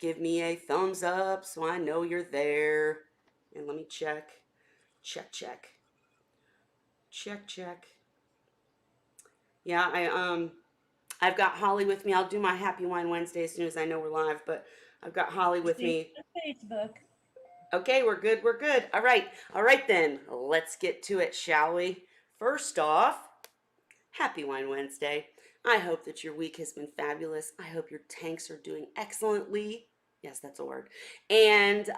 give me a thumbs up so I know you're there. And let me check. Check, check. Check, check. Yeah, I've got Holly with me. I'll do my Happy Wine Wednesday as soon as I know we're live, but I've got Holly with See me. on Facebook. Okay, we're good. We're good. All right. All right then. Let's get to it, shall we? First off, Happy Wine Wednesday. I hope that your week has been fabulous. I hope your tanks are doing excellently. Yes, that's a word. And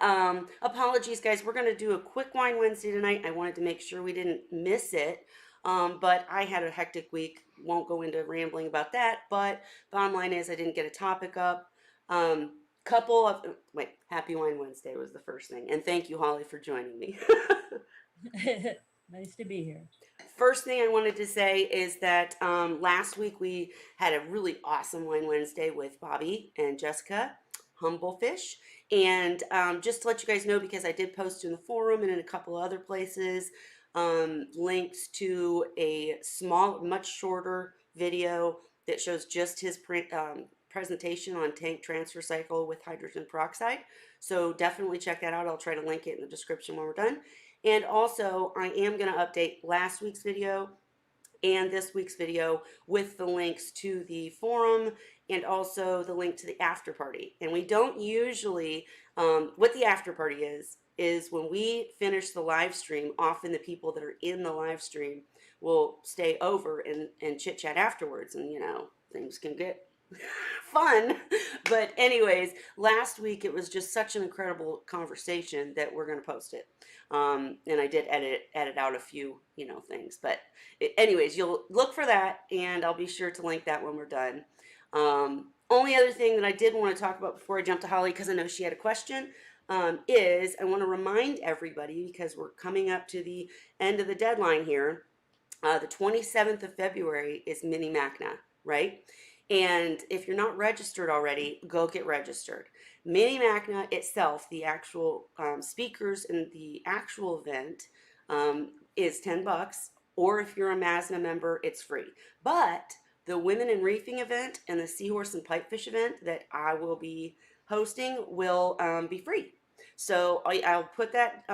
apologies, guys. We're going to do a quick Wine Wednesday tonight. I wanted to make sure we didn't miss it. But I had a hectic week. Won't go into rambling about that. But bottom line is, I didn't get a topic up. Couple of, wait, Happy Wine Wednesday was the first thing. And thank you, Holly, for joining me. Nice to be here. First thing I wanted to say is that last week we had a really awesome Wine Wednesday with Bobby and Jessica, Humble Fish. And just to let you guys know, because I did post in the forum and in a couple of other places, links to a small, much shorter video that shows just his presentation on tank transfer cycle with hydrogen peroxide. So definitely check that out. I'll try to link it in the description when we're done. And also, I am going to update last week's video and this week's video with the links to the forum and also the link to the after party. And we don't usually, what the after party is when we finish the live stream, often the people that are in the live stream will stay over and chit chat afterwards. And, you know, things can get fun. But anyways, last week it was just such an incredible conversation that we're going to post it. And I did edit out a few, you know, things. But anyways, you'll look for that, and I'll be sure to link that when we're done. Only other thing that I did want to talk about before I jump to Holly, because I know she had a question, is I want to remind everybody, because we're coming up to the end of the deadline here. The 27th of February is Mini Macna, right? And if you're not registered already, go get registered. Mini Macna itself, the actual speakers and the actual event is $10, or if you're a MASNA member, it's free. But the Women in Reefing event and the Seahorse and Pipefish event that I will be hosting will be free. So I'll put that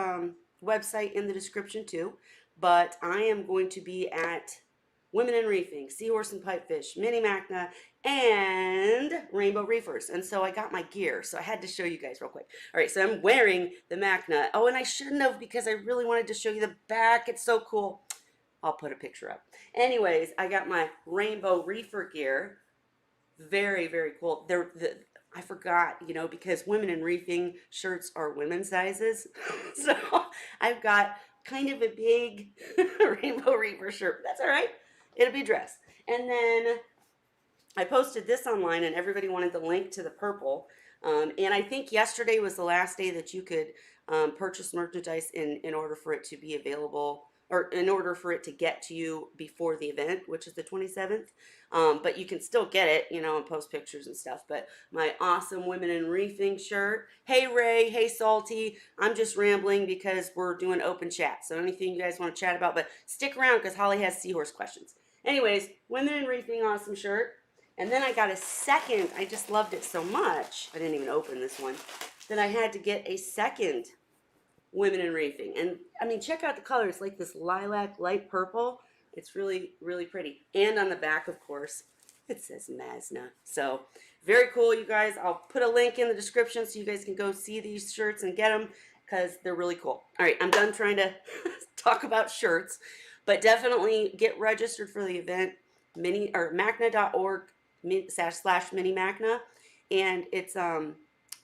website in the description too. But I am going to be at Women in Reefing, Seahorse and Pipefish, Mini Macna, and Rainbow Reefers. And so I got my gear, so I had to show you guys real quick. All right, so I'm wearing the Macna. Oh, and I shouldn't have, because I really wanted to show you the back. It's so cool. I'll put a picture up. Anyways, I got my Rainbow Reefer gear. Very, very cool. I forgot, you know, because Women in Reefing shirts are women's sizes. So I've got kind of a big Rainbow Reaper shirt. That's all right. It'll be dressed. And then I posted this online, and everybody wanted the link to the purple. And I think yesterday was the last day that you could purchase merchandise in order for it to be available, or in order for it to get to you before the event, which is the 27th. But you can still get it, you know, and post pictures and stuff. But my awesome Women in Reefing shirt. Hey, Ray. Hey, Salty. I'm just rambling because we're doing open chat. So anything you guys want to chat about, but stick around because Holly has Seahorse questions. Anyways, Women in Reefing awesome shirt. And then I got a second. I just loved it so much. I didn't even open this one. That I had to get a second Women in Reefing. And I mean, check out the color. It's like this lilac light purple. It's really, really pretty. And on the back, of course, it says Masna. So very cool, you guys. I'll put a link in the description so you guys can go see these shirts and get them because they're really cool. All right, I'm done trying to talk about shirts, but definitely get registered for the event. Mini or macna.org / mini macna, and it's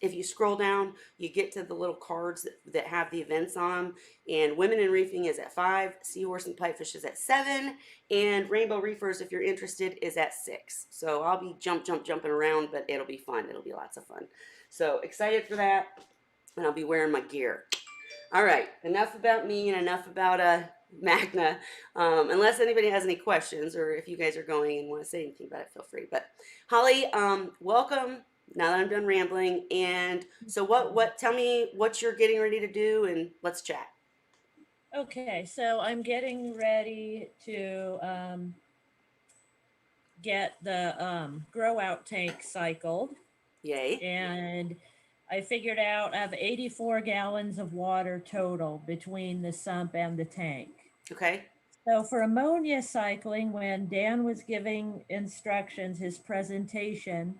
if you scroll down, you get to the little cards that have the events on them. And Women in Reefing is at 5, Seahorse and Pipefish is at 7, and Rainbow Reefers, if you're interested, is at 6. So I'll be jumping around, but it'll be fun. It'll be lots of fun. So excited for that, and I'll be wearing my gear. All right, enough about me and enough about Magna. Unless anybody has any questions, or if you guys are going and want to say anything about it, feel free. But Holly, welcome. Now that I'm done rambling, and so what? Tell me what you're getting ready to do, and let's chat. Okay, so I'm getting ready to get the grow out tank cycled, Yay! and I figured out I have 84 gallons of water total between the sump and the tank. Okay. So for ammonia cycling, when Dan was giving instructions, his presentation,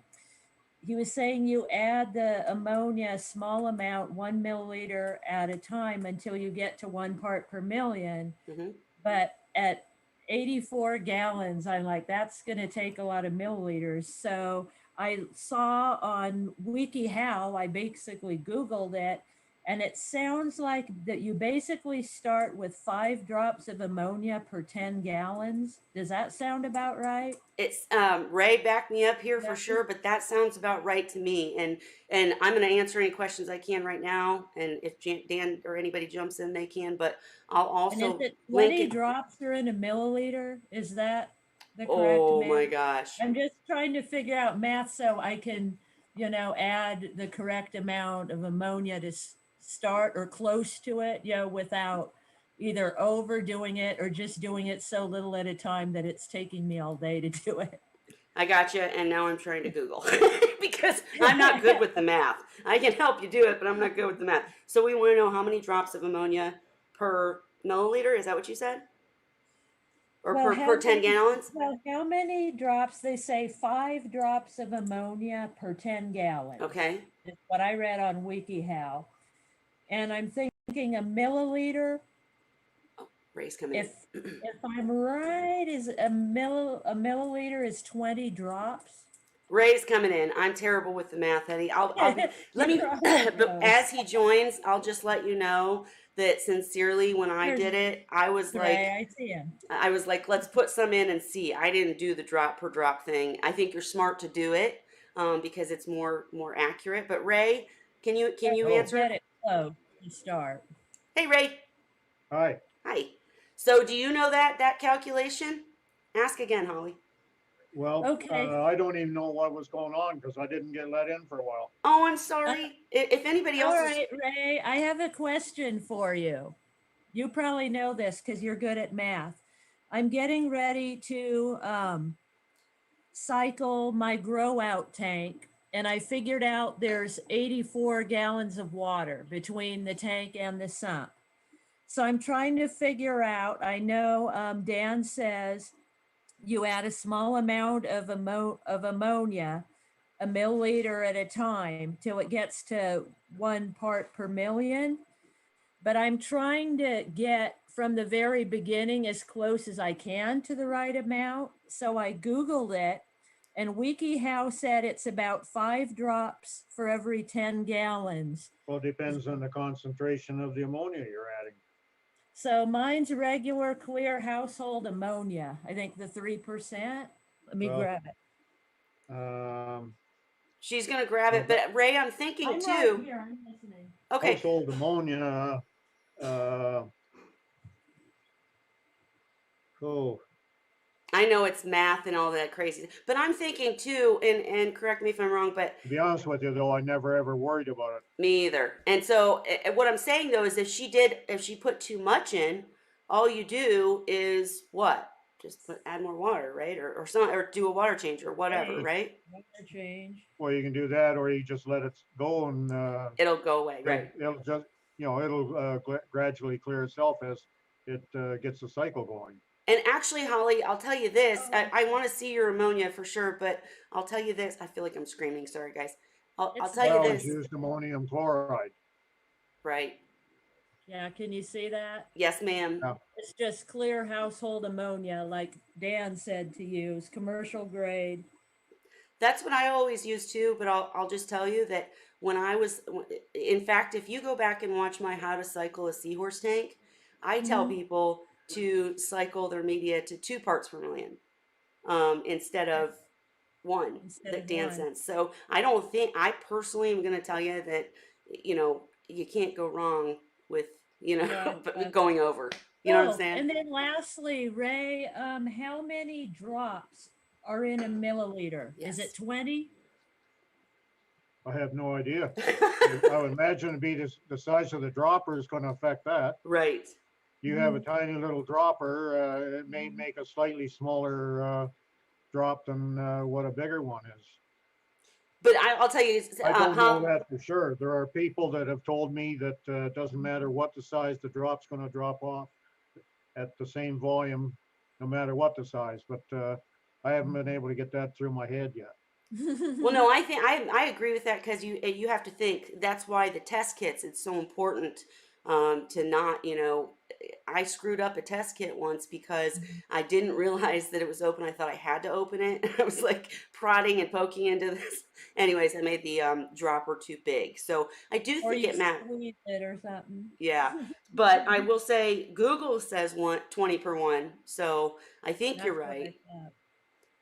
he was saying you add the ammonia a small amount, 1 milliliter at a time until you get to 1 part per million. Mm-hmm. But at 84 gallons, I'm like, that's going to take a lot of milliliters. So I saw on WikiHow, I basically Googled it, and it sounds like that you basically start with 5 drops of ammonia per 10 gallons. Does that sound about right? It's Ray, back me up here for Yeah. sure, but that sounds about right to me. And I'm going to answer any questions I can right now, and if Dan or anybody jumps in, they can. But I'll And is also it link 20 it. drops are in a milliliter? Is that the correct Oh math? my gosh. I'm just trying to figure out math so I can, add the correct amount of ammonia to start or close to it, without either overdoing it or just doing it so little at a time that it's taking me all day to do it. I got you, and now I'm trying to Google because I'm not good with the math. I can help you do it, but I'm not good with the math. So we want to know how many drops of ammonia per milliliter. Is that what you said? Or Well, per 10 gallons? how many drops? They say 5 drops of ammonia per 10 gallons. Okay. Is what I read on WikiHow. And I'm thinking a milliliter. Ray's coming If in. if I'm right, is a milliliter is 20 drops. Ray's coming in. I'm terrible with the math, Eddie. I'll be, let You're me, all but close. as he joins, I'll just let you know that sincerely, when I There's did it, Ray. I see him. I was like, let's put some in and see. I didn't do the drop per drop thing. I think you're smart to do it, because it's more accurate. But Ray, can you Let's Oh, answer? get it close to start. Hey Ray, hi. hi. So do you know that calculation? Ask again, Holly. Well, Okay. I don't even know what was going on because I didn't get let in for a while. Oh, I'm Uh, sorry. If anybody all else is, right, Ray. I have a question for you. You probably know this because you're good at math. I'm getting ready to cycle my grow out tank, and I figured out there's 84 gallons of water between the tank and the sump. So I'm trying to figure out. I know Dan says you add a small amount of ammonia, a milliliter at a time, till it gets to 1 part per million. But I'm trying to get from the very beginning as close as I can to the right amount. So I Googled it, and WikiHow said it's about 5 drops for every 10 gallons. Well, it depends on the concentration of the ammonia you're adding. So mine's regular clear household ammonia. I think the 3%. Let me Well, grab it. um, she's gonna grab well, it. But Ray, I'm thinking I'm right too. here. I'm listening. Okay, household ammonia. Uh, oh, I know it's math and all that crazy, but I'm thinking too, and correct me if I'm wrong, but to be honest with you, though, I never ever worried about it. me either. And so what I'm saying though is if she put too much in, all you do is what? Just add more water, right? Or some, or do a water change or whatever, Hey, right? water change. Well, you can do that, or you just let it go, and It'll go away, right? it'll just, it'll gradually clear itself as it gets the cycle going. And actually, Holly, I'll tell you this. Oh, I want to see your ammonia for sure, but I'll tell you this. I feel like I'm screaming. Sorry, guys. I'll it's tell you Well, okay. it's this. used ammonium chloride. Right. Yeah, can you see that? Yes, ma'am. Yeah. It's just clear household ammonia, like Dan said to use, commercial grade. That's what I always used too, but I'll just tell you that when I was, in fact, if you go back and watch my How to Cycle a Seahorse Tank, I tell Mhm. people to cycle their media to 2 parts per million, instead of one Instead that of Dan one. sends. So I don't think, I personally am going to tell you that, you can't go wrong with, Yeah. going over. You know what I'm Oh, saying? and then lastly, Ray, how many drops are in a milliliter? Is Yes. it 20? I have no idea. I would imagine it'd be the size of the dropper is going to affect that. Right. You have a tiny little dropper, it may make a slightly smaller drop than what a bigger one is. But I'll tell you, I don't know how, that for sure. There are people that have told me that it doesn't matter what the size the drop's gonna drop off at the same volume, no matter what the size, but I haven't been able to get that through my head yet. well, no, I think I agree with that because you have to think that's why the test kits, it's so important to not, I screwed up a test kit once because I didn't realize that it was open. I thought I had to open it. I was like prodding and poking into this. Anyways, I made the dropper too big. So I do Or think you it matters. squeeze it or something. Yeah, but I will say Google says 20 per one, so I think you're That's what I right. thought.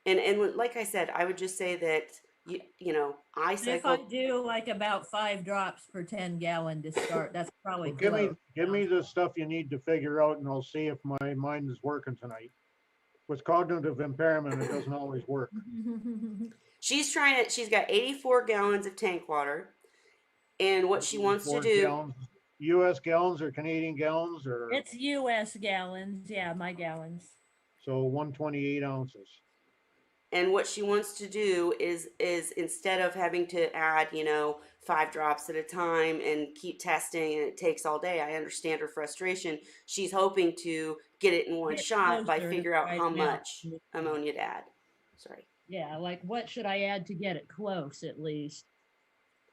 And like I said, I would just say that I If I cycle. do like about 5 drops per 10 gallon to start, that's probably Well, give me, close. give me the stuff you need to figure out and I'll see if my mind is working tonight. With cognitive impairment, it doesn't always work. She's got 84 gallons of tank water, and what she wants to 4 do. gallons, US gallons or Canadian gallons or, It's US gallons. Yeah, my gallons. so 128 ounces. And what she wants to do is instead of having to add, 5 drops at a time and keep testing and it takes all day. I understand her frustration. She's hoping to get it in one Get shot by closer to figure the out right how amount. much ammonia to add. Sorry. Yeah, like what should I add to get it close at least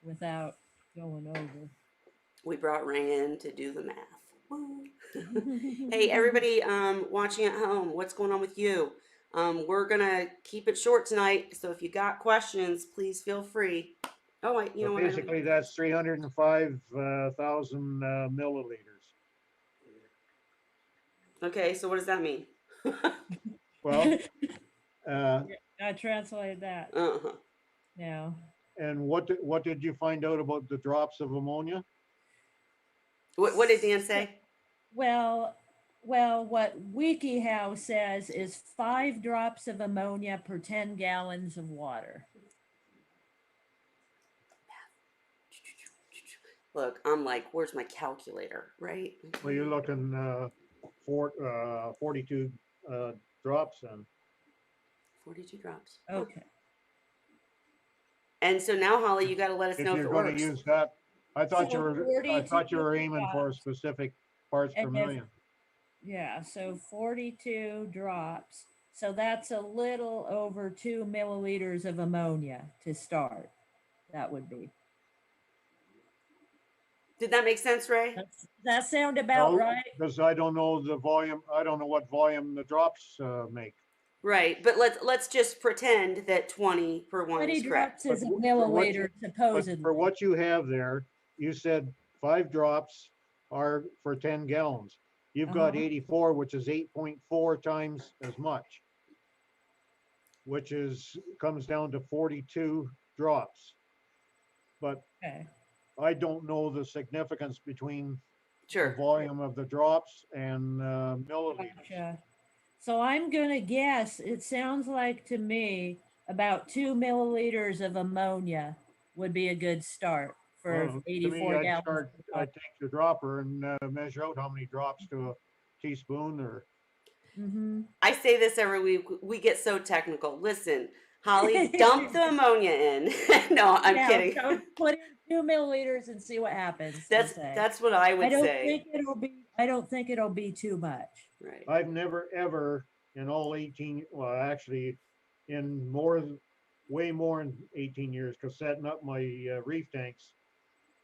without going over? We brought Ray in to do the math. Woo. Hey, everybody watching at home, what's going on with you? We're gonna keep it short tonight, so if you got questions, please feel free. Oh, you So know what? I don't. basically that's 305,000 milliliters. Okay, so what does that mean? Well, uh, I translated that. Uh-huh. Yeah. and what did you find out about the drops of ammonia? What did Dan say? Well, what WikiHow says is 5 drops of ammonia per 10 gallons of water. Look, I'm like, where's my calculator, right? Well, you're looking 42 drops then. 42 drops. Okay. And so now, Holly, you got to let us If know if you're it going to works. use that, I thought So I thought you 42 were aiming for drops. specific parts per And million. Yeah, so 42 drops. So that's a little over 2 milliliters of ammonia to start. That would be. Did that make sense, Ray? Does that sound about No, right? because I don't know the volume. I don't know what volume the drops make. Right, but let's just pretend that 20 per one 20 is correct. drops is a For what milliliter, you, but supposedly. for what you have there, you said 5 drops are for 10 gallons. You've got Uh-huh. 84, which is 8.4 times as much, which comes down to 42 drops. But Okay. I don't know the significance between the Sure. volume of the drops and milliliters. Gotcha. So I'm going to guess, it sounds like to me about 2 milliliters of ammonia would be a good start for To me, 84 gallons. I'd take the dropper and measure out how many drops to a teaspoon or. Mm-hmm. I say this every week. We get so technical. Listen, Holly, dump the ammonia in. No, I'm kidding. So put in 2 milliliters and see what happens. That's what I would say. I don't think it'll be too much. Right. I've never ever in all 18, well, actually in way more than 18 years, because setting up my reef tanks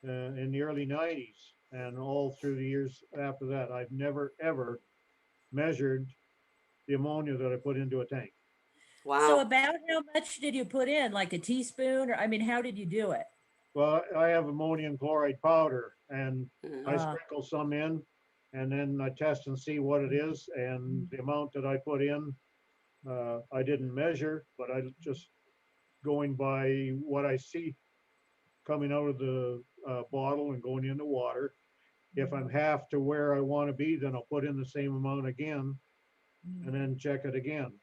in the early 90s and all through the years after that, I've never ever measured the ammonia that I put into a tank. Wow. So about how much did you put in? Like a teaspoon? Or I mean, how did you do it? Well, I have ammonium chloride powder and Mhm. I sprinkle some in and then I test and see what it is. And the amount that I put in, I didn't measure, but I just going by what I see coming out of the bottle and going in the water. If I'm half to where I want to be, then I'll put in the same amount again and then check it again.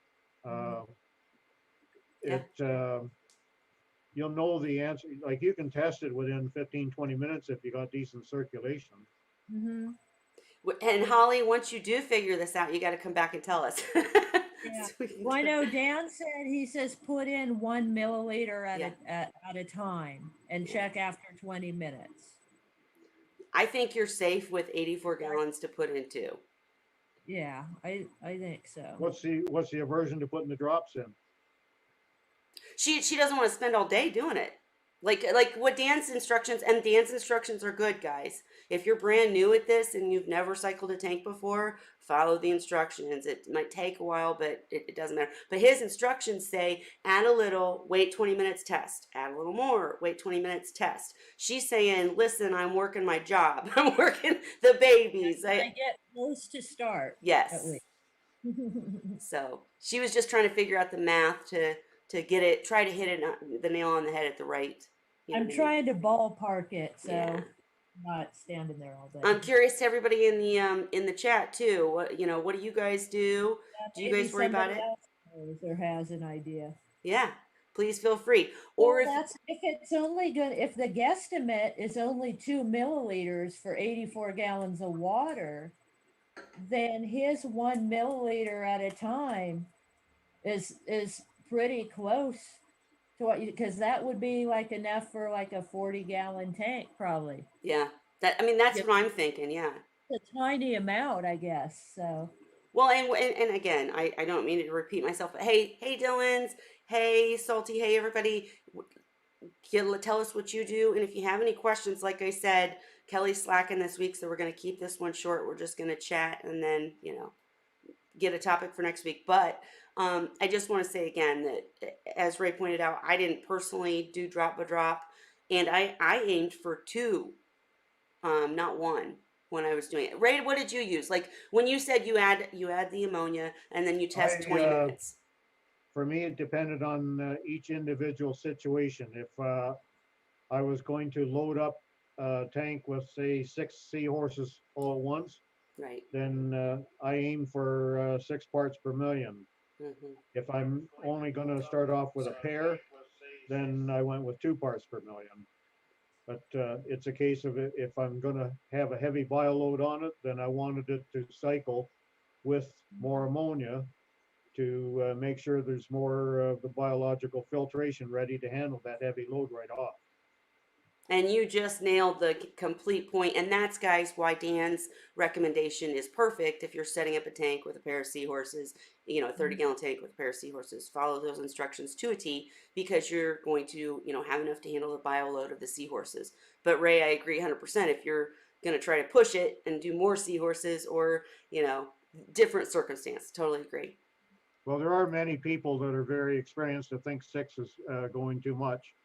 Yeah. You'll know the answer. Like you can test it within 15, 20 minutes if you got decent circulation. Mm-hmm. And Holly, once you do figure this out, you got to come back and tell us. Yeah. So we can Well, I get- know Dan said he says put in 1 milliliter Yeah. at a time and Yeah. check after 20 minutes. I think you're safe with 84 gallons to put into. Yeah, I think so. What's the aversion to putting the drops in? She doesn't want to spend all day doing it. Like what Dan's instructions, and Dan's instructions are good, guys. If you're brand new at this and you've never cycled a tank before, follow the instructions. It might take a while, but it doesn't matter. But his instructions say add a little, wait 20 minutes, test. Add a little more, wait 20 minutes, test. She's saying, listen, I'm working my job. I'm working the babies. I get close to start at Yes. least. So she was just trying to figure out the math to get it, try to hit it the nail on the head at the right. You know I'm what I mean? trying to ballpark it, so Yeah. I'm not standing there all day. I'm curious to everybody in the chat too. What do you guys do? Do you Maybe guys worry about somebody it? else knows or has an idea. Yeah. Please feel free. Well, Or if that's if it's only good if the guesstimate is only 2 milliliters for 84 gallons of water, then his 1 milliliter at a time is pretty close to what you because that would be like enough for like a 40-gallon tank probably. yeah. That's Yep. what I'm thinking, yeah. It's a tiny amount, I guess. So Well, and again, I don't mean to repeat myself, but hey Dylan's, hey Salty, hey everybody, tell us what you do, and if you have any questions, like I said, Kelly's slacking this week, so we're going to keep this one short. We're just going to chat and then get a topic for next week. But I just want to say again that, as Ray pointed out, I didn't personally do drop by drop, and I aimed for two, not one when I was doing it. Ray, what did you use? Like when you said you add the ammonia and then you test 20 minutes. For me, it depended on each individual situation. If I was going to load up a tank with, say, 6 seahorses all at once, Right. then I aim for 6 parts per million. Mm-hmm. If I'm only going to start off with a pair, then I went with 2 parts per million. But it's a case of if I'm going to have a heavy bio load on it, then I wanted it to cycle with more ammonia to make sure there's more of the biological filtration ready to handle that heavy load right off. And you just nailed the complete point. And that's, guys, why Dan's recommendation is perfect if you're setting up a tank with a pair of seahorses, a 30-gallon tank with a pair of seahorses. Follow those instructions to a T because you're going to, have enough to handle the bio load of the seahorses. But Ray, I agree 100%. If you're going to try to push it and do more seahorses or, different circumstance, totally agree. Well, there are many people that are very experienced that think 6 is going too much.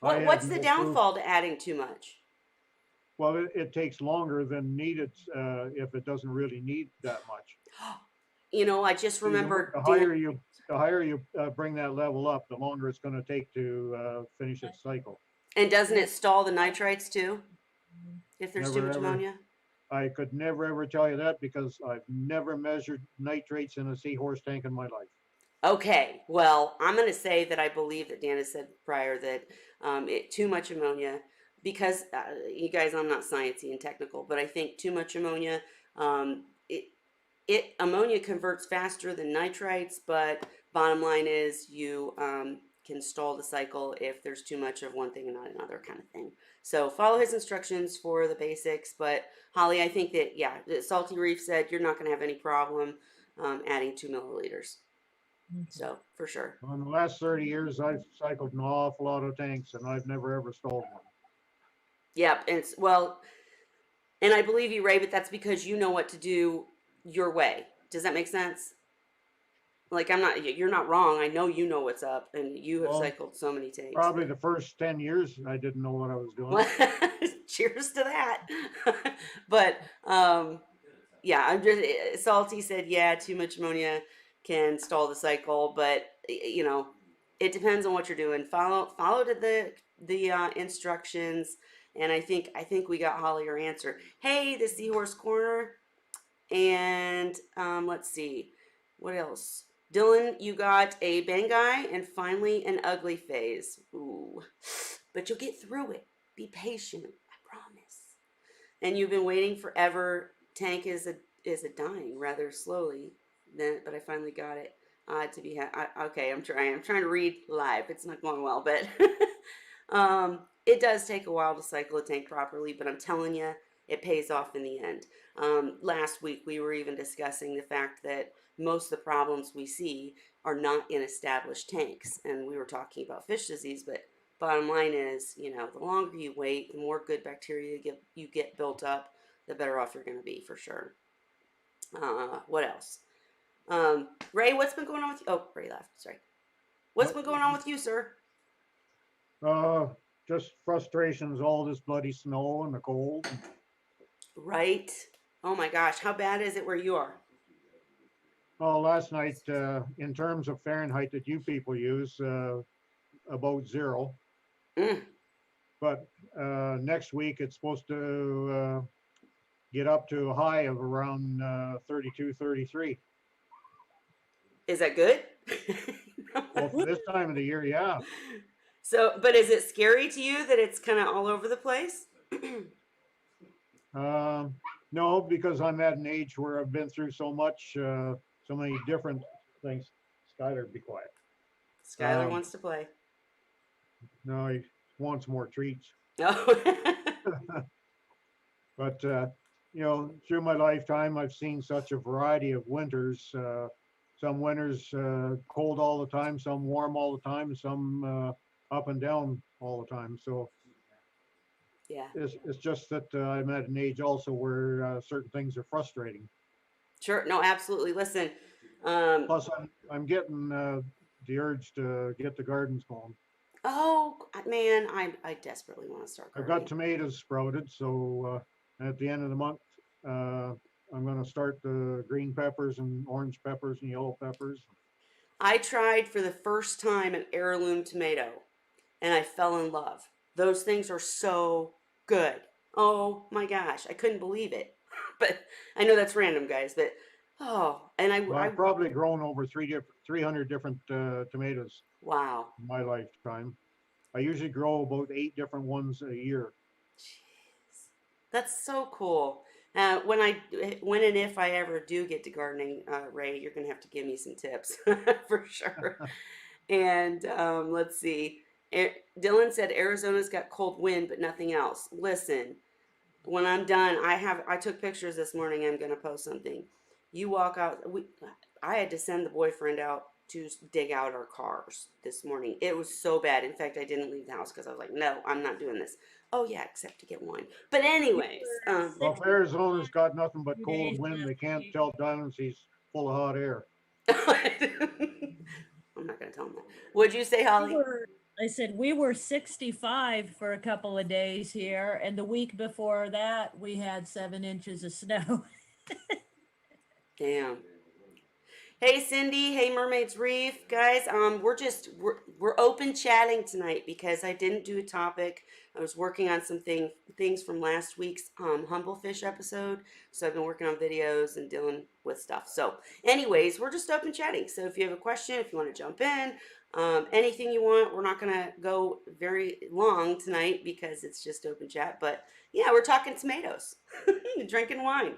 What's the downfall to adding too much? Well, it takes longer than needed if it doesn't really need that much. I just remembered The higher you bring that level up, the longer it's going to take to finish its cycle. And doesn't it stall the nitrites too? If there's too much ammonia? I could never ever tell you that because I've never measured nitrates in a seahorse tank in my life. Okay, well, I'm going to say that I believe that Dan has said prior that too much ammonia, because you guys, I'm not sciencey and technical, but I think too much ammonia, ammonia converts faster than nitrites, but bottom line is you can stall the cycle if there's too much of one thing and not another kind of thing. So follow his instructions for the basics, but Holly, I think that, Salty Reef said you're not going to have any problem adding 2 milliliters. So for sure. Well, in the last 30 years, I've cycled an awful lot of tanks and I've never ever stalled one. Yep. And I believe you, Ray, but that's because you know what to do your way. Does that make sense? Like you're not wrong. I know you know what's up and you have cycled so many tanks. Probably the first 10 years, I didn't know what I was doing. Cheers to that. But, I'm just, Salty said, too much ammonia can stall the cycle, but it depends on what you're doing. Follow to the instructions, and I think we got Holly her answer. Hey, the Seahorse Corner, and let's see what else. Dylan, you got a Bangai and finally an ugly phase. Ooh, but you'll get through it. Be patient, I promise. And you've been waiting forever. Tank is is it dying rather slowly? Then, but I finally got it. Okay, I'm trying to read live. It's not going well, but it does take a while to cycle a tank properly. But I'm telling you, it pays off in the end. Last week we were even discussing the fact that most of the problems we see are not in established tanks, and we were talking about fish disease. But bottom line is, the longer you wait, the more good bacteria you get built up, the better off you're going to be for sure. What else? Ray, what's been going on with you? Oh, Ray left. Sorry. What's been going on with you, sir? Uh, just frustrations, all this bloody snow and the cold. Right. Oh my gosh, how bad is it where you are? Oh, last night, in terms of Fahrenheit that you people use, about 0. Mm. But next week it's supposed to get up to a high of around 32, 33. Is that good? Well, for this time of the year, yeah. So, but is it scary to you that it's kind of all over the place? No, because I'm at an age where I've been through so much, so many different things. Skylar, be quiet. Skylar wants to play. No, he wants more treats. Oh. But through my lifetime, I've seen such a variety of winters. Some winters cold all the time, some warm all the time, some up and down all the time. So Yeah. it's just that I'm at an age also where certain things are frustrating. Sure. No, absolutely. Listen. Plus, I'm getting the urge to get the gardens going. Oh man, I desperately want to start I've gardening. got tomatoes sprouted, so at the end of the month, I'm going to start the green peppers and orange peppers and yellow peppers. I tried for the first time an heirloom tomato, and I fell in love. Those things are so good. Oh my gosh, I couldn't believe it. But I know that's random, guys. But and Well, I've probably grown over 300 different tomatoes wow. in my lifetime. I usually grow about 8 different ones a year. Jeez. That's so cool. When and if I ever do get to gardening, Ray, you're gonna have to give me some tips for sure. And let's see. Dylan said Arizona's got cold wind, but nothing else. Listen, when I'm done, I took pictures this morning. I'm gonna post something. You walk out. I had to send the boyfriend out to dig out our cars this morning. It was so bad. In fact, I didn't leave the house because I was like, no, I'm not doing this. Oh yeah, except to get wine. But anyways, Well, if Arizona's got nothing but 2 cold days wind, last they can't week. tell Diamonds he's full of hot air. I'm not gonna tell him that. What'd you say, Holly? I said we were 65 for a couple of days here, and the week before that we had 7 inches of snow. Damn. Hey Cindy, hey Mermaids Reef, guys. We're open chatting tonight because I didn't do a topic. I was working on some things from last week's Humble Fish episode, so I've been working on videos and dealing with stuff. So, anyways, we're just open chatting. So if you have a question, if you want to jump in, anything you want, we're not gonna go very long tonight because it's just open chat. But yeah, we're talking tomatoes, drinking wine.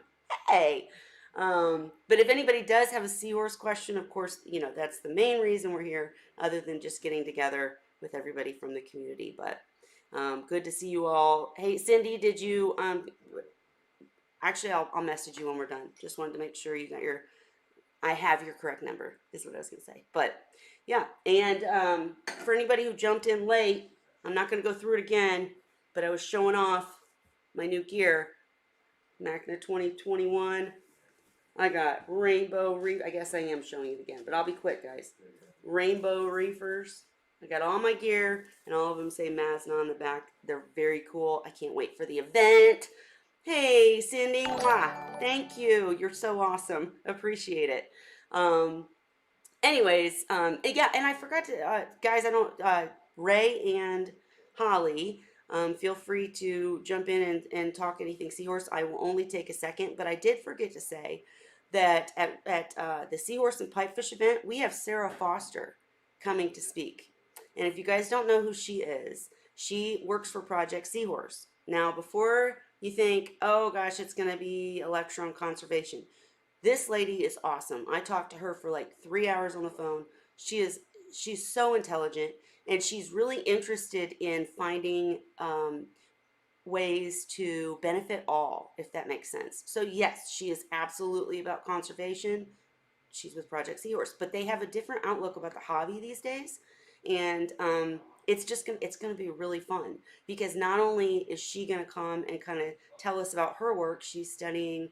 Hey. But if anybody does have a Seahorse question, of course, that's the main reason we're here, other than just getting together with everybody from the community. But good to see you all. Hey, Cindy, did you? Actually, I'll message you when we're done. Just wanted to make sure you got I have your correct number, is what I was going to say. But yeah, and for anybody who jumped in late, I'm not going to go through it again, but I was showing off my new gear, Magna 2021. I got rainbow reef. I guess I am showing it again, but I'll be quick, guys. Rainbow reefers. I got all my gear, and all of them say Mazna on the back. They're very cool. I can't wait for the event. Hey, Cindy. Mwah. Thank you. You're so awesome. Appreciate it. Yeah, and I forgot to, guys, I don't, Ray and Holly, feel free to jump in and talk anything Seahorse. I will only take a second, but I did forget to say that at the Seahorse and Pipefish event, we have Sarah Foster coming to speak. And if you guys don't know who she is, she works for Project Seahorse. Now, before You think, oh gosh, it's going to be electron conservation. This lady is awesome. I talked to her for like 3 hours on the phone. She's so intelligent, and she's really interested in finding ways to benefit all, if that makes sense. So yes, she is absolutely about conservation. She's with Project Seahorse, but they have a different outlook about the hobby these days, and it's gonna be really fun because not only is she gonna come and kind of tell us about her work, she's studying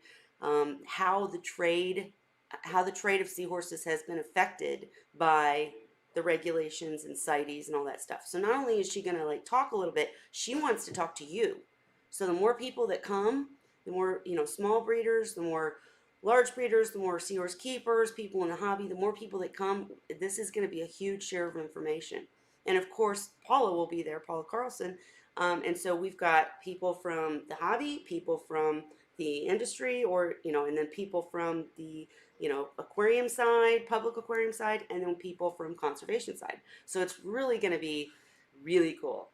how the trade of seahorses has been affected by the regulations and CITES and all that stuff. So not only is she gonna like talk a little bit, she wants to talk to you. So the more people that come, the more small breeders, the more large breeders, the more seahorse keepers, people in the hobby, the more people that come, this is going to be a huge share of information. And of course, Paula will be there, Paula Carlson. And so we've got people from the hobby, people from the industry, or, and then people from the, aquarium side, public aquarium side, and then people from conservation side. So it's really going to be really cool.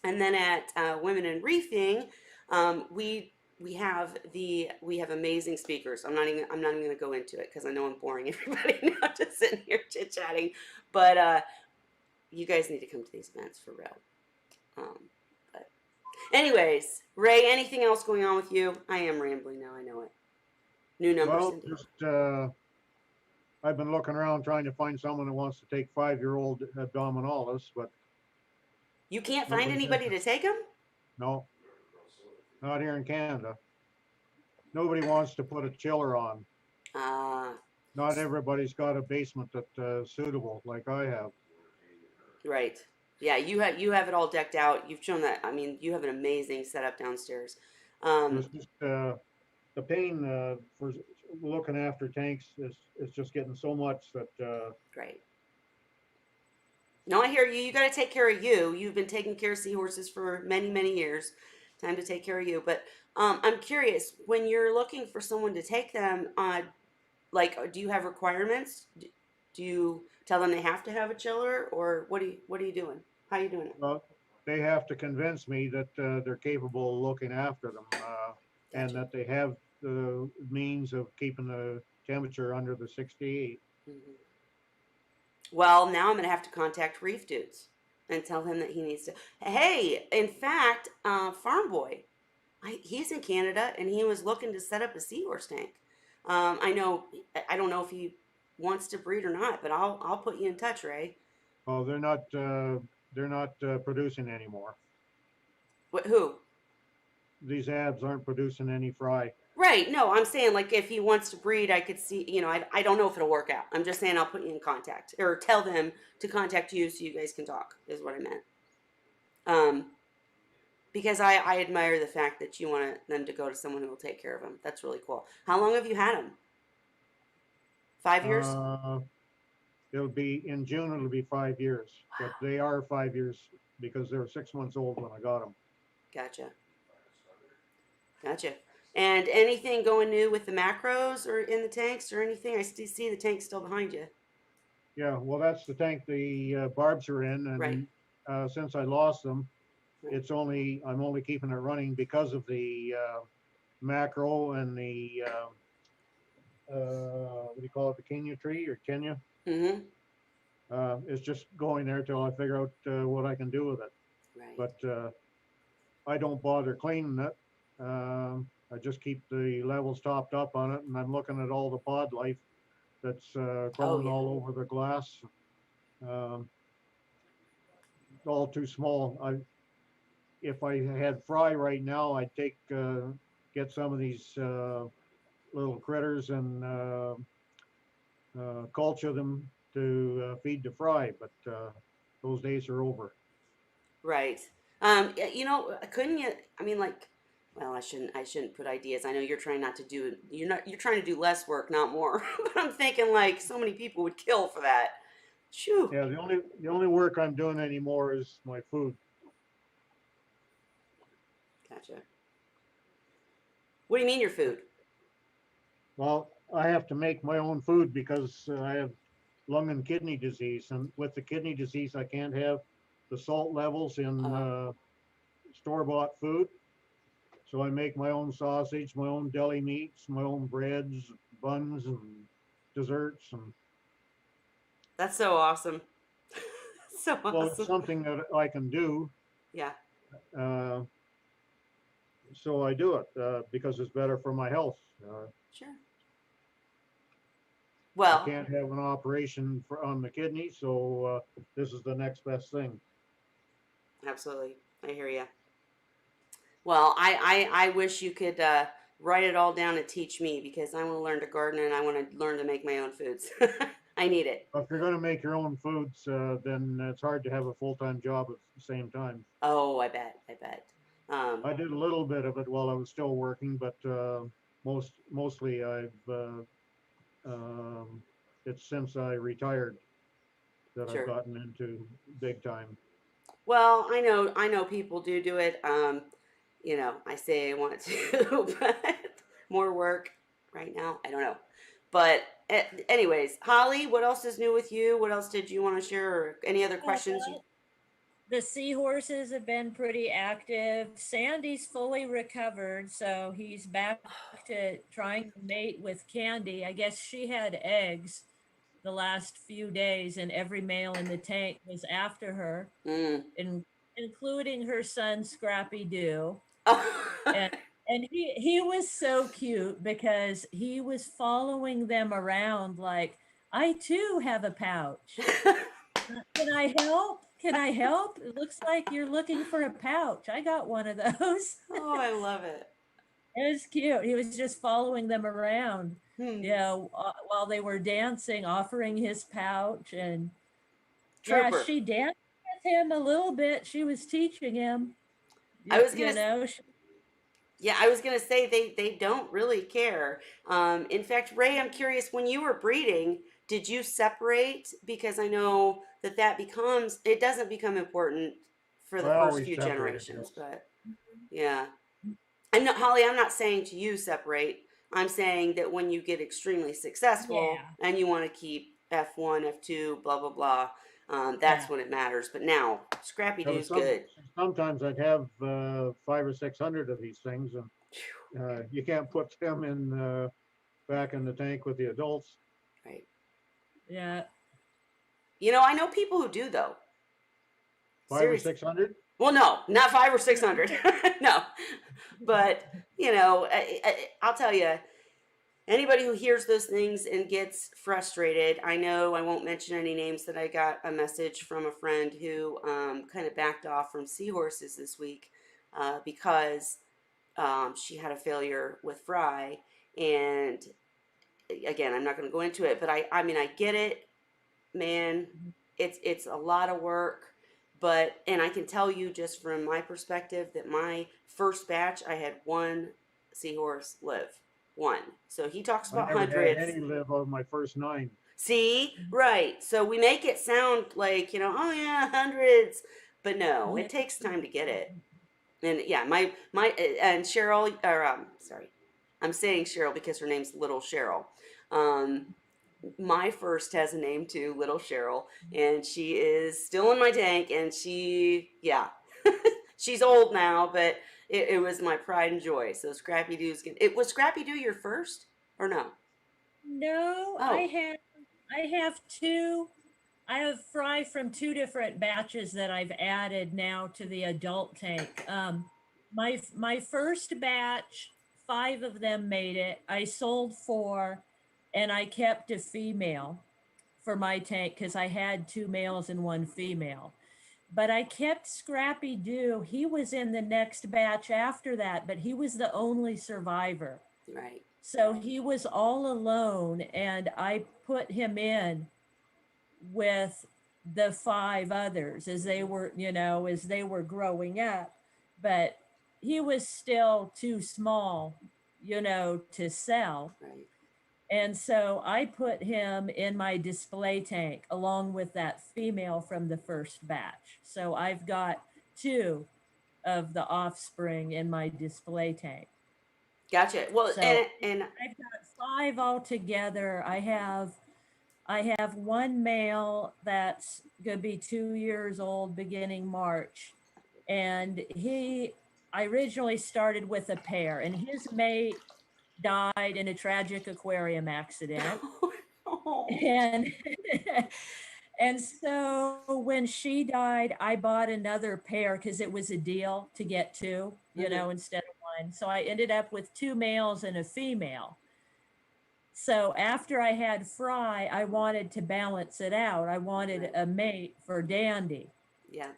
And then at Women in Reefing, we have amazing speakers. I'm not even going to go into it because I know I'm boring everybody now just sitting here chit chatting. But you guys need to come to these events for real. But anyways, Ray, anything else going on with you? I am rambling now. I know it. New numbers, Well, Cindy. just, I've been looking around trying to find someone who wants to take 5-year-old abdominalis, but You can't find nobody's anybody to interested. take them? No, not here in Canada. Nobody wants to put a chiller on. Uh, Not everybody's got a basement that's suitable like I have. right. Yeah, you have it all decked out. You've shown that. I mean, you have an amazing setup downstairs. There's just the pain for looking after tanks is just getting so much that Great. No, I hear you. You got to take care of you. You've been taking care of seahorses for many, many years. Time to take care of you. But I'm curious, when you're looking for someone to take them, do you have requirements? Do you tell them they have to have a chiller, or what are you doing? How are you doing it? well, they have to convince me that they're capable of looking after them and Gotcha. that they have the means of keeping the temperature under the 68. Hmm. Well, now I'm gonna have to contact Reef Dudes and tell him that he needs to. Hey, in fact, Farm Boy, he's in Canada and he was looking to set up a seahorse tank. I know, I don't know if he wants to breed or not, but I'll put you in touch, Ray. Oh, they're not producing anymore. What, who? These abs aren't producing any fry. Right. No, I'm saying like if he wants to breed, I could see, I don't know if it'll work out. I'm just saying I'll put you in contact or tell them to contact you so you guys can talk, is what I meant. Um, because I admire the fact that you want them to go to someone who will take care of them. That's really cool. How long have you had them? 5 years? Uh, it'll be in June. It'll be 5 years, but they are 5 years because they were 6 months old when I got them. Gotcha. Gotcha. And anything going new with the macros or in the tanks or anything? I still see the tank still behind you. Yeah, well, that's the tank the barbs are in, Right. and since I lost them, Right. I'm only keeping it running because of the macro and the what do you call it, the Kenya tree or Kenya? Mm-hmm. It's just going there till I figure out what I can do with it. Right. But I don't bother cleaning it. I just keep the levels topped up on it, and I'm looking at all the pod life that's Oh crawling yeah. all over the glass. Um, all too small. If I had fry right now, I'd get some of these little critters and culture them to feed the fry, but those days are over. Right. Couldn't you? I mean, like, well, I shouldn't put ideas. I know you're trying not to do. You're trying to do less work, not more. But I'm thinking like so many people would kill for that. Shoo. Yeah, the only work I'm doing anymore is my food. Gotcha. What do you mean your food? Well, I have to make my own food because I have lung and kidney disease, and with the kidney disease, I can't have the salt levels in Oh, store-bought food. So I make my own sausage, my own deli meats, my own breads, buns, and desserts. And That's so awesome. So well, it's awesome. something that I can do. Yeah, Uh, so I do it because it's better for my health. sure. I Well, can't have an operation on the kidney, so this is the next best thing. absolutely. I hear you. Well, I wish you could write it all down and teach me because I want to learn to garden and I want to learn to make my own foods. I need it. If you're going to make your own foods, then it's hard to have a full-time job at the same time. Oh, I bet. I bet. Um, I did a little bit of it while I was still working, but mostly um, it's since I retired that I've sure. gotten into big time. Well, I know people do it. I say I want to, but more work right now. I don't know. But anyways, Holly, what else is new with you? What else did you want to share, or any other Oh, questions? You... well, the seahorses have been pretty active. Sandy's fully recovered, so he's back to trying to mate with Candy. I guess she had eggs the last few days, and every male in the tank was after her, Mm. in, including her son Scrappy Doo. Oh. And he was so cute because he was following them around like, I too have a pouch. Can I help? Can I help? It looks like you're looking for a pouch. I got one of those. Oh, I love it. It was cute. He was just following them around, Hmm. while they were dancing, offering his pouch. And yeah, Trooper. she danced with him a little bit. She was teaching him, I you, was you gonna know. She, Yeah, I was gonna say they don't really care. In fact, Ray, I'm curious, when you were breeding, did you separate? Because I know that becomes it doesn't become important for the I first always few separated, generations, yes. but yeah. I'm not, Holly, I'm not saying to you separate. I'm saying that when you get extremely successful yeah, and you want to keep F1, F2, blah blah blah, yeah. that's when it matters. But now, Scrappy Yeah, but Doo's good. sometimes I'd have 500 or 600 of these things, and you can't put them in back in the tank with the adults. Right. Yeah. I know people who do though. Five or Seriously. six hundred. Well, no, not 5 or 600. No, but I'll tell you, anybody who hears those things and gets frustrated, I know I won't mention any names that I got a message from a friend who kind of backed off from seahorses this week because she had a failure with Fry. And again, I'm not going to go into it, but I mean, I get it, man. It's a lot of work, but and I can tell you just from my perspective that my first batch I had one seahorse live, one. So he talks I about never had hundreds. any live on my first 9. See, right? So we make it sound like oh yeah, hundreds, but no, it takes time to get it. And yeah, my and Cheryl, or sorry, I'm saying Cheryl because her name's Little Cheryl. Um, my first has a name too, Little Cheryl, and she is still in my tank. And yeah, she's old now, but it was my pride and joy. So Scrappy Doo's gonna. It was Scrappy Doo your first or no? No, Oh, I have two. I have fry from two different batches that I've added now to the adult tank. My first batch, five of them made it. I sold four, and I kept a female for my tank because I had two males and one female. But I kept Scrappy Doo. He was in the next batch after that, but he was the only survivor. right. So he was all alone, and I put him in with the five others as they were, as they were growing up. But he was still too small, to sell. Right. And so I put him in my display tank along with that female from the first batch. So I've got two of the offspring in my display tank. Gotcha. Well, So and I've got five altogether. I have one male that's gonna be 2 years old beginning March, and I originally started with a pair, and his mate died in a tragic aquarium accident. Oh, And and so when she died, I bought another pair because it was a deal to get two, mhm, instead of one. So I ended up with two males and a female. So after I had Fry, I wanted to balance it out. I wanted right, a mate for Dandy. yeah,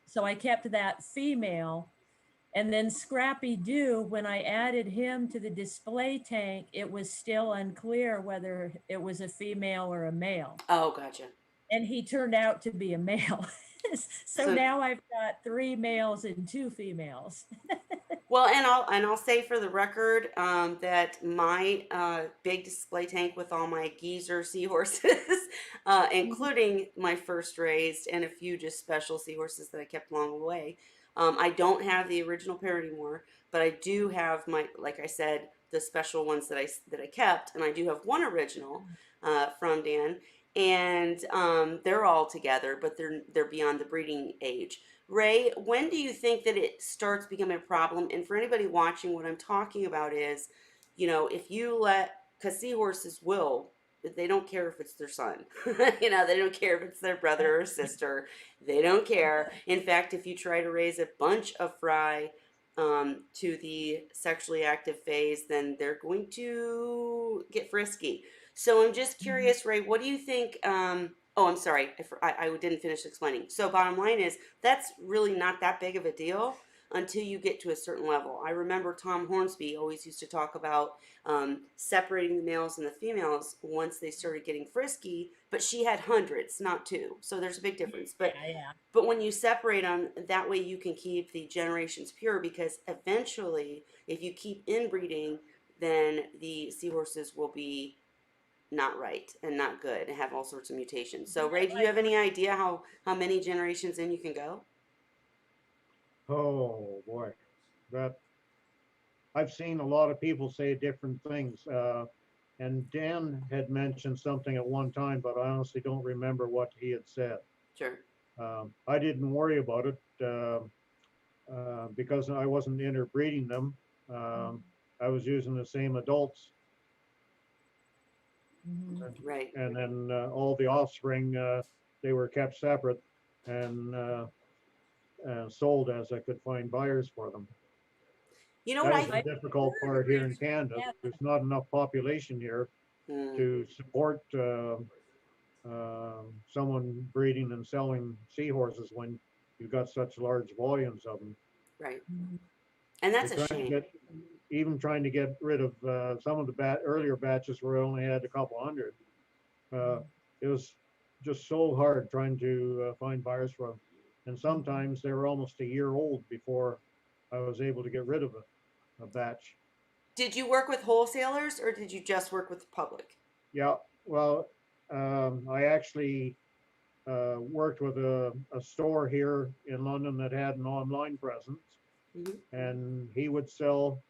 So I kept that female. And then Scrappy Doo, when I added him to the display tank, it was still unclear whether it was a female or a male. oh, gotcha. And he turned out to be a male. So So, now I've got three males and two females. well, and I'll say for the record that my big display tank with all my geezer seahorses, including my first raised and a few just special seahorses that I kept along the way. I don't have the original pair anymore, but I do have my, like I said, the special ones that I kept, and I do have one original from Dan, and they're all together, but they're beyond the breeding age. Ray, when do you think that it starts becoming a problem? And for anybody watching, what I'm talking about is, if you let, because seahorses will, they don't care if it's their son. They don't care if it's their brother or sister. They don't care. In fact, if you try to raise a bunch of fry to the sexually active phase, then they're going to get frisky. So I'm just curious, Ray, what do you think? Oh, I'm sorry, I didn't finish explaining. So bottom line is that's really not that big of a deal until you get to a certain level. I remember Tom Hornsby always used to talk about separating the males and the females once they started getting frisky, but she had hundreds, not two. So there's a big difference. But Yeah, yeah. but when you separate them, that way you can keep the generations pure because eventually, if you keep inbreeding, then the seahorses will be not right and not good and have all sorts of mutations. So Ray, do you have any idea how many generations in you can go? Oh boy, that I've seen a lot of people say different things. And Dan had mentioned something at one time, but I honestly don't remember what he had said. Sure. I didn't worry about it because I wasn't interbreeding them. Um, I was using the same adults, Mhm. Right. and then all the offspring they were kept separate and sold as I could find buyers for them. You know what That I was the I difficult prefer to part here in raise them Canada. together. There's not enough population here mm, to support someone breeding and selling seahorses when you've got such large volumes of them. right. Mhm. And that's We're a trying to shame. get, even trying to get rid of some of the earlier batches where I only had a couple hundred. Uh, it was just so hard trying to find buyers for them. And sometimes they were almost a year old before I was able to get rid of a batch. Did you work with wholesalers or did you just work with the public? Yeah, well, I actually worked with a store here in London that had an online presence, Hmm. and he would sell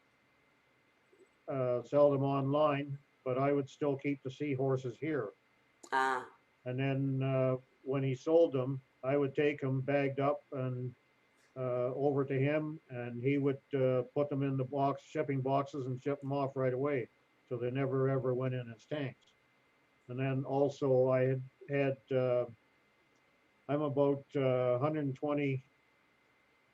them online, but I would still keep the seahorses here. Ah, And then when he sold them, I would take them bagged up and over to him, and he would put them in the shipping boxes, and ship them off right away. So they never ever went in his tanks. And then also I had I'm about 120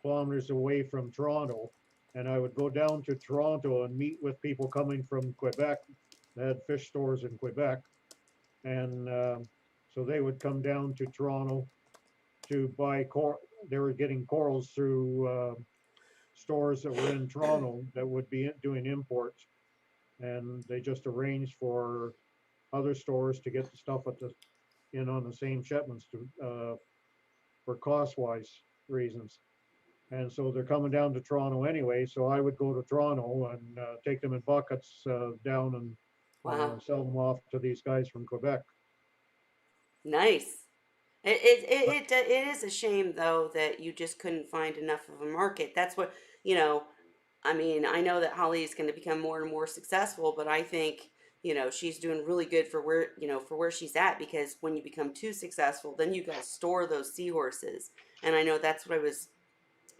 kilometers away from Toronto, and I would go down to Toronto and meet with people coming from Quebec that had fish stores in Quebec, and so they would come down to Toronto to buy They were getting corals through stores that were in Toronto that would be doing imports, and they just arranged for other stores to get the stuff in on the same shipments for cost wise reasons. And so they're coming down to Toronto anyway. So I would go to Toronto and take them in buckets down and wow. sell them off to these guys from Quebec. Nice. But It is a shame though that you just couldn't find enough of a market. That's what, you know, I mean, I know that Holly is going to become more and more successful, but I think, she's doing really good for where she's at because when you become too successful, then you got to store those seahorses. And I know that's what I was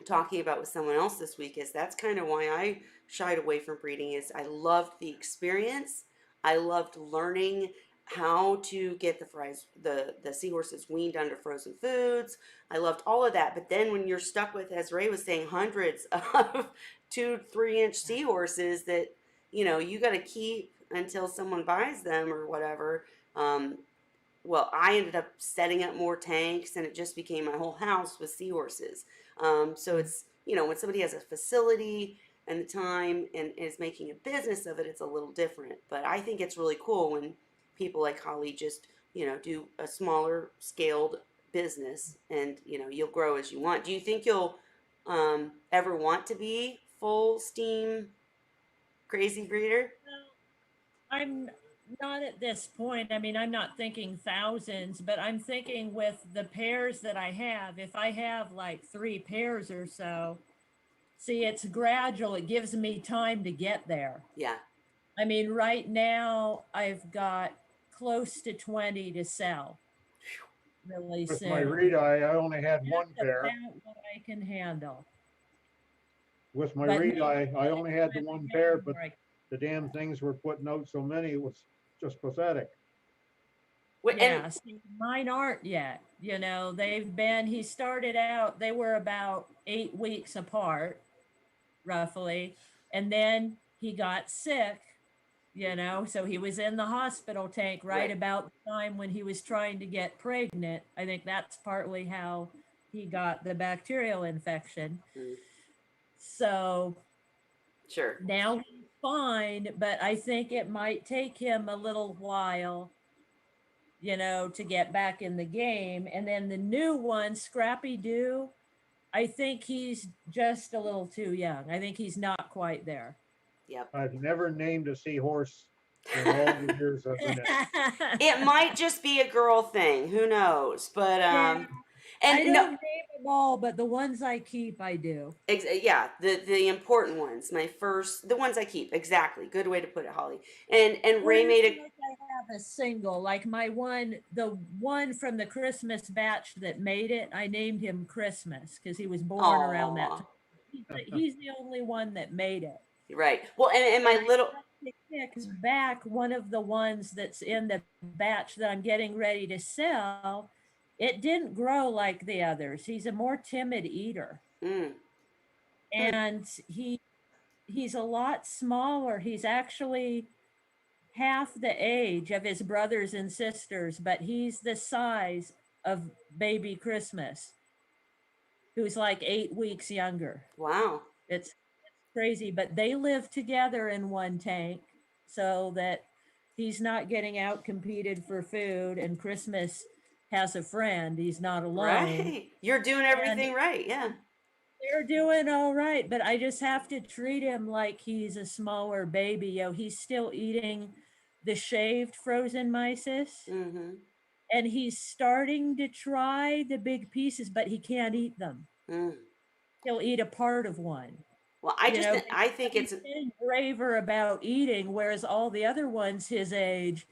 talking about with someone else this week is that's kind of why I shied away from breeding is I loved the experience. I loved learning how to get the the seahorses weaned under frozen foods. I loved all of that. But then when you're stuck with, as Ray was saying, hundreds of 2, 3 inch seahorses that, you got to keep until someone buys them or whatever. Well, I ended up setting up more tanks and it just became my whole house with seahorses. So it's, when somebody has a facility and the time and is making a business of it, it's a little different. But I think it's really cool when people like Holly just, do a smaller scaled business and, you'll grow as you want. Do you think you'll ever want to be full steam crazy breeder? I'm not at this point. I mean, I'm not thinking thousands, but I'm thinking with the pairs that I have, if I have like 3 pairs or so, see, it's gradual. It gives me time to get there. Yeah. I mean, right now I've got close to 20 to sell really With my soon. Rita, I only had one That's pair. about what I can handle. With my But Rita, no, I only had the time one to pair, get but more. the damn things were putting out so many, it was just pathetic. And Yeah, see, mine aren't yet. He started out, they were about 8 weeks apart, roughly. And then he got sick, so he was in the hospital tank right right. about the time when he was trying to get pregnant. I think that's partly how he got the bacterial infection. Mm, So sure. now he's fine, but I think it might take him a little while to get back in the game. And then the new one, Scrappy Doo, I think he's just a little too young. I think he's not quite there. Yep. I've never named a seahorse in all the years I've been in it. It might just be a girl thing. Who knows? But Yeah, I and no, don't name them all, but the ones I keep, I do. yeah, the important ones. The ones I keep. Exactly. Good way to put it, Holly. And Or Ray it's made a like I have a single, like the one from the Christmas batch that made it, I named him Christmas because he was born around that aw. time. He's the only one that made it. Right. Well, and And my I little have to kick back one of the ones that's in the batch that I'm getting ready to sell. It didn't grow like the others. He's a more timid eater. mm, hmm, And he's a lot smaller. He's actually half the age of his brothers and sisters, but he's the size of baby Christmas, who's like 8 weeks younger. wow. It's crazy, but they live together in one tank so that he's not getting out competed for food, and Christmas has a friend. He's not alone. Right. You're doing And everything right. Yeah. they're doing all right, but I just have to treat him like he's a smaller baby. He's still eating the shaved frozen mysis, Mm-hmm. and he's starting to try the big pieces, but he can't eat them. Mm. He'll eat a part of one. Well, But I think he's it's getting braver about eating, whereas all the other ones his age,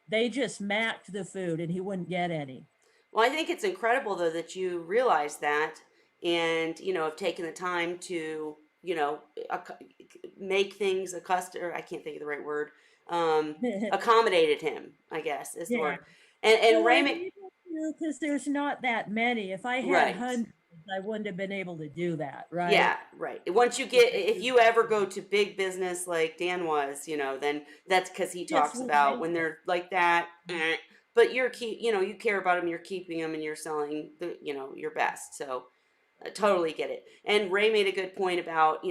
they just macked the food and he wouldn't get any. well, I think it's incredible though that you realize that and have taken the time to make things or I can't think of the right word, accommodated him, I guess is the word. Yeah. And Well, I'm Raymond, able to because there's not that many. If I had right. hundreds, I wouldn't have been able to do that, right? Yeah, right. Once you get, if you ever go to big business like Dan was, then that's because he Just talks wouldn't about make when it. they're like that. But you care about them, you're keeping them, and you're selling your best. So I totally get it. And Ray made a good point about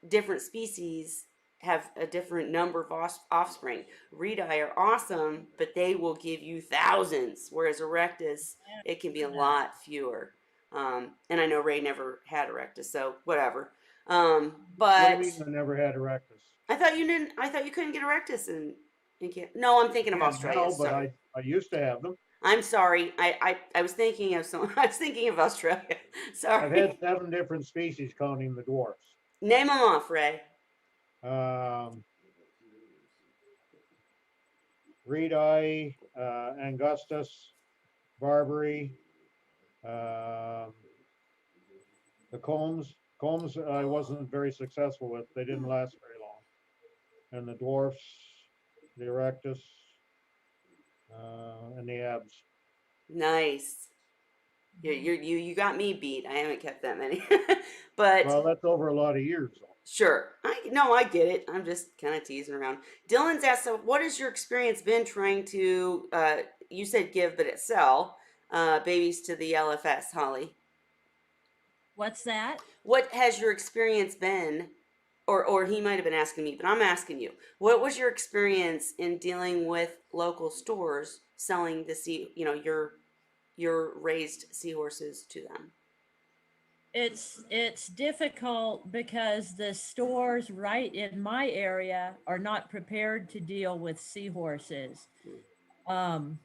different species have a different number of offspring. Redi are awesome, but they will give you thousands, whereas Erectus, it can be a Yeah. lot fewer. And I know Ray never had Erectus, so whatever. What do you But mean I never had Erectus? I thought you didn't. I thought you couldn't get Erectus in Canada. No, I'm thinking of Can Australia. now, but Sorry, I used to have them. I'm sorry. I was thinking of some. I was thinking of Australia. I've had Sorry. 7 different species counting the dwarfs. Name them off, Ray. Reed-eye, Angustus, Barbary, The combs I wasn't very successful with. They didn't last very long. And the dwarfs, the erectus, and the abs. Nice. You got me beat. I haven't kept that many. But Well, that's over a lot of years, though. sure. I get it. I'm just kind of teasing around. Dylan's asked, so what has your experience been trying to you said give but it sell babies to the LFS, Holly? What's that? What has your experience been, or he might have been asking me, but I'm asking you. What was your experience in dealing with local stores selling your raised seahorses to them? It's difficult because the stores right in my area are not prepared to deal with seahorses. Um,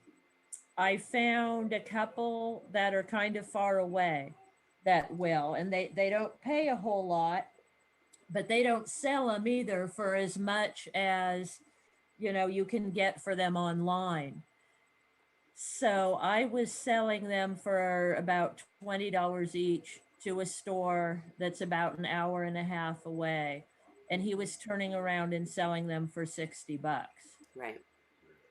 I found a couple that are kind of far away that will, and they don't pay a whole lot, but they don't sell them either for as much as you can get for them online. So I was selling them for about $20 each to a store that's about an hour and a half away, and he was turning around and selling them for $60. Right.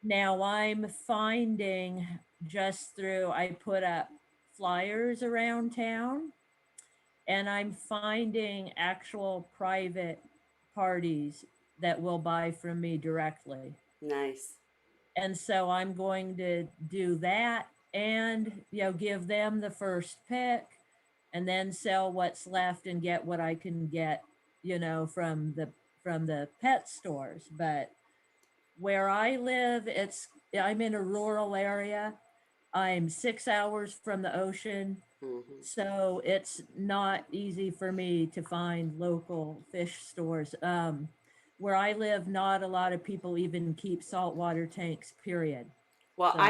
Now I'm finding just through I put up flyers around town, and I'm finding actual private parties that will buy from me directly. Nice. And so I'm going to do that and give them the first pick and then sell what's left and get what I can get, from the pet stores. But where I live, I'm in a rural area. I'm 6 hours from the ocean. Hmm. So it's not easy for me to find local fish stores. Where I live, not a lot of people even keep saltwater tanks, period. Well, So,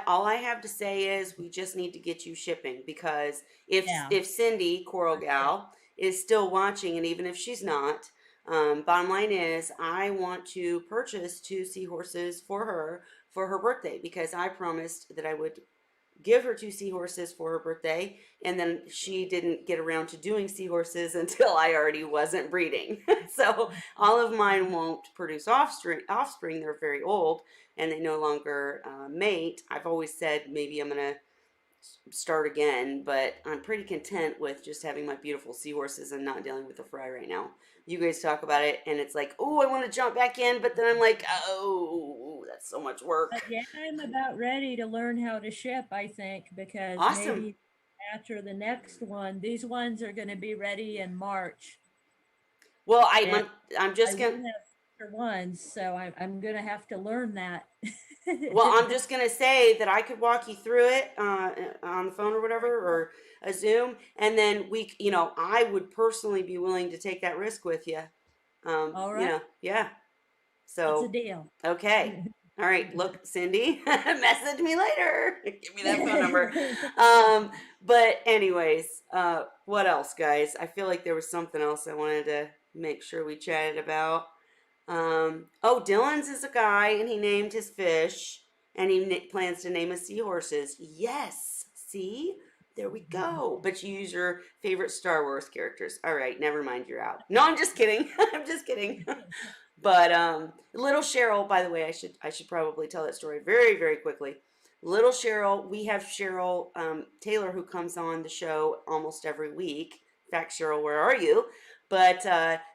all I have to say is we just need to get you shipping because if yeah, if Cindy Coral that's it. Gal is still watching, and even if she's not, bottom line is I want to purchase two seahorses for her birthday because I promised that I would give her two seahorses for her birthday, and then she didn't get around to doing seahorses until I already wasn't breeding. So all of mine won't produce offspring. They're very old and they no longer mate. I've always said maybe I'm gonna start again, but I'm pretty content with just having my beautiful seahorses and not dealing with the fry right now. You guys talk about it, and it's like, oh, I want to jump back in, but then I'm like, oh, that's so much But work. yeah, I'm about ready to learn how to ship, I think, because Awesome. maybe after the next one, these ones are going to be ready in March. Well, And I'm I just will gonna have future ones, so I'm going to have to learn that. Well, I'm just gonna say that I could walk you through it on the phone or whatever, Very cool. or a Zoom, and then I would personally be willing to take that risk with you. All right. Yeah. That's a So, deal. okay, all right. Look, Cindy, message me later. Give me that phone number. But anyways, what else, guys? I feel like there was something else I wanted to make sure we chatted about. Oh, Dylan's is a guy, and he named his fish, and he plans to name his seahorses. Yes, see, there we go. But you use your favorite Star Wars characters. All right, never mind, you're out. No, I'm just kidding. I'm just kidding. But little Cheryl, by the way, I should probably tell that story very very quickly. Little Cheryl, we have Cheryl Taylor who comes on the show almost every week. In fact, Cheryl, where are you? But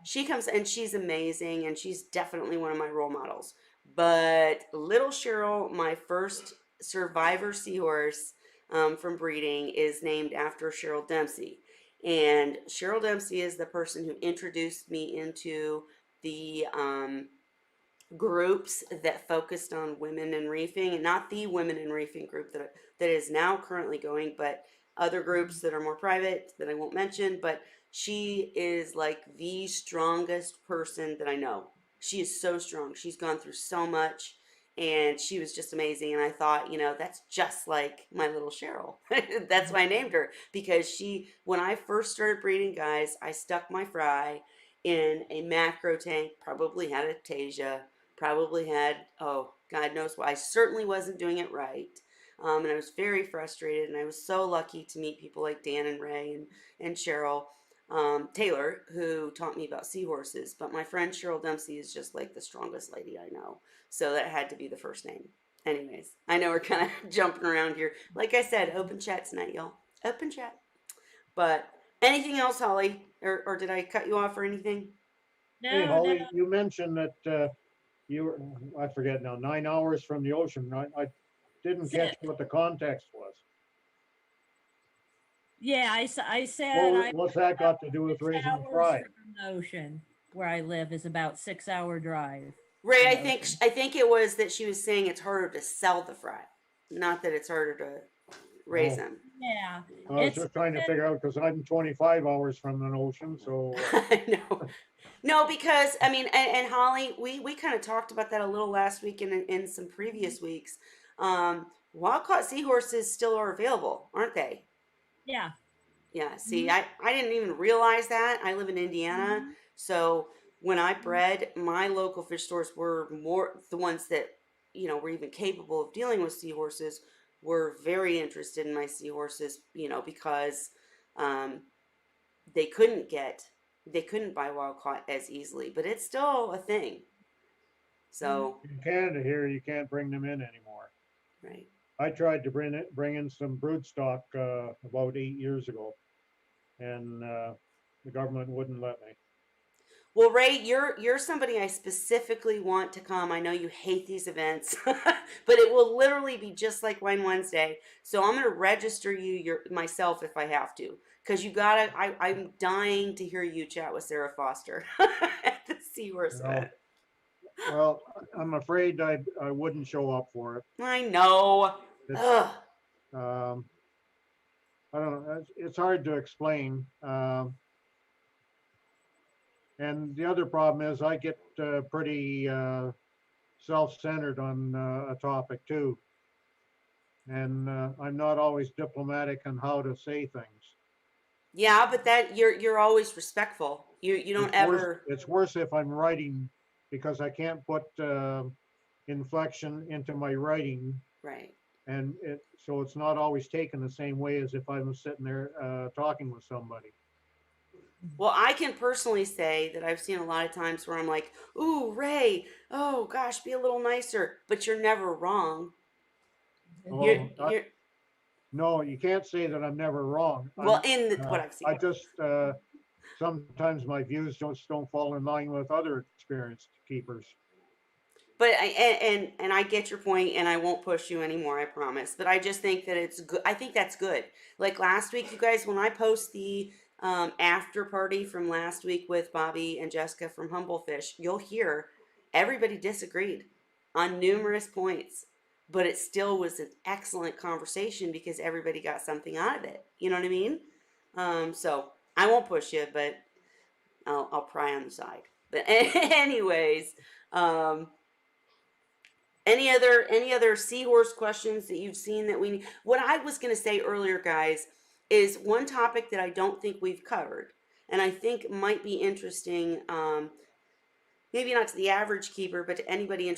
she comes and she's amazing and she's definitely one of my role models. But little Cheryl, my first survivor seahorse from breeding, is named after Cheryl Dempsey. And Cheryl Dempsey is the person who introduced me into the groups that focused on women in reefing, and not the women in reefing group that is now currently going, but other groups that are more private that I won't mention. But she is like the strongest person that I know. She is so strong. She's gone through so much, and she was just amazing. And I thought, that's just like my little Cheryl. That's why I named her, because when I first started breeding, guys, I stuck my fry in a macro tank, probably had a Tasia, probably had, oh, God knows why. I certainly wasn't doing it right. And I was very frustrated. And I was so lucky to meet people like Dan and Ray and Cheryl Taylor, who taught me about seahorses. But my friend Cheryl Dempsey is just like the strongest lady I know. So that had to be the first name. Anyways, I know we're kind of jumping around here. Like I said, open chat tonight, y'all. Open chat. But anything else, Holly? Or did I cut you off or anything? Hey, No, no, Holly, you mentioned that you were, I forget now, 9 hours from the ocean. I didn't catch sit. what the context was. Yeah, I said I What's that about got to do with 6 raising hours fry? from the ocean. Where I live is about 6 hour drive Ray, from I the think ocean. I think it was that she was saying it's harder to sell the fry, not that it's harder to raise Oh, them. Yeah, I was it's just trying to figure out because I'm 25 hours from an ocean, so I know. No, because I mean, and Holly, we kind of talked about that a little last week and in some previous weeks. Wild caught seahorses still are available, aren't they? yeah. Yeah, see, Mhm. I didn't even realize that. I live in Indiana, so when I bred, my local fish stores were more the ones that, were even capable of dealing with seahorses were very interested in my seahorses, because um, they couldn't get, they couldn't buy wild caught as easily, but it's still a thing. Mhm. So, in Canada here, you can't bring them in anymore. right. I tried to bring in some brood stock about 8 years ago, and the government wouldn't let me. Well, Ray, you're somebody I specifically want to come. I know you hate these events, but it will literally be just like Wine Wednesday. So I'm gonna register you myself if I have to, because you gotta. I'm dying to hear you chat with Sarah Foster at the Seahorse event. Well, well, I'm afraid I wouldn't show up for it. I know. It's Ugh. um, I don't know. It's hard to explain. And the other problem is I get pretty self-centered on a topic too, and I'm not always diplomatic on how to say things. Yeah, but that you're always respectful. You don't It's worse. ever. It's worse if I'm writing because I can't put inflection into my writing, Right. and so it's not always taken the same way as if I was sitting there talking with somebody. Well, I can personally say that I've seen a lot of times where I'm like, "Ooh, Ray, oh gosh, be a little nicer," but you're never wrong. You're Oh, you're no, you can't say that I'm never wrong. well in what I've I seen. just sometimes my views just don't fall in line with other experienced keepers. But and I get your point, and I won't push you anymore. I promise. But I just think that it's good. I think that's good. Like last week, you guys, when I post the after party from last week with Bobby and Jessica from Humble Fish, you'll hear everybody disagreed on numerous points, but it still was an excellent conversation because everybody got something out of it. You know what I mean? So I won't push you, but I'll pry on the side. But anyways. Um, any other seahorse questions that you've seen that we need? What I was going to say earlier, guys, is one topic that I don't think we've covered, and I think might be interesting. Maybe not to the average keeper, but to anybody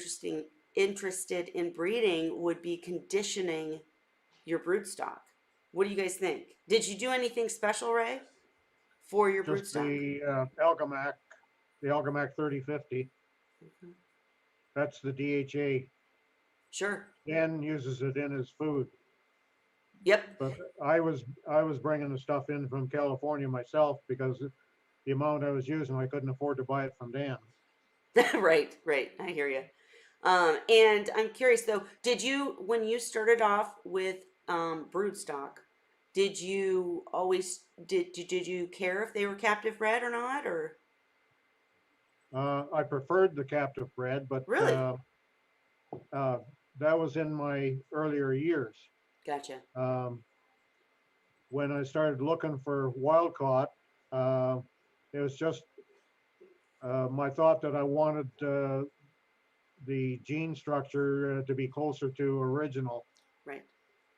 interested in breeding, would be conditioning your brood stock. What do you guys think? Did you do anything special, Ray, for your brood Just stock? the Algamac 3050. That's the DHA. Sure. Dan uses it in his food, Yep. but I was bringing the stuff in from California myself because the amount I was using, I couldn't afford to buy it from Dan. Right, right. I hear you. And I'm curious though, did you, when you started off with broodstock, did you always did you care if they were captive bred or not, or I preferred the captive bred, but really? uh, that was in my earlier years. Gotcha. Um, when I started looking for wild caught, uh, it was just my thought that I wanted the gene structure to be closer to original. Right.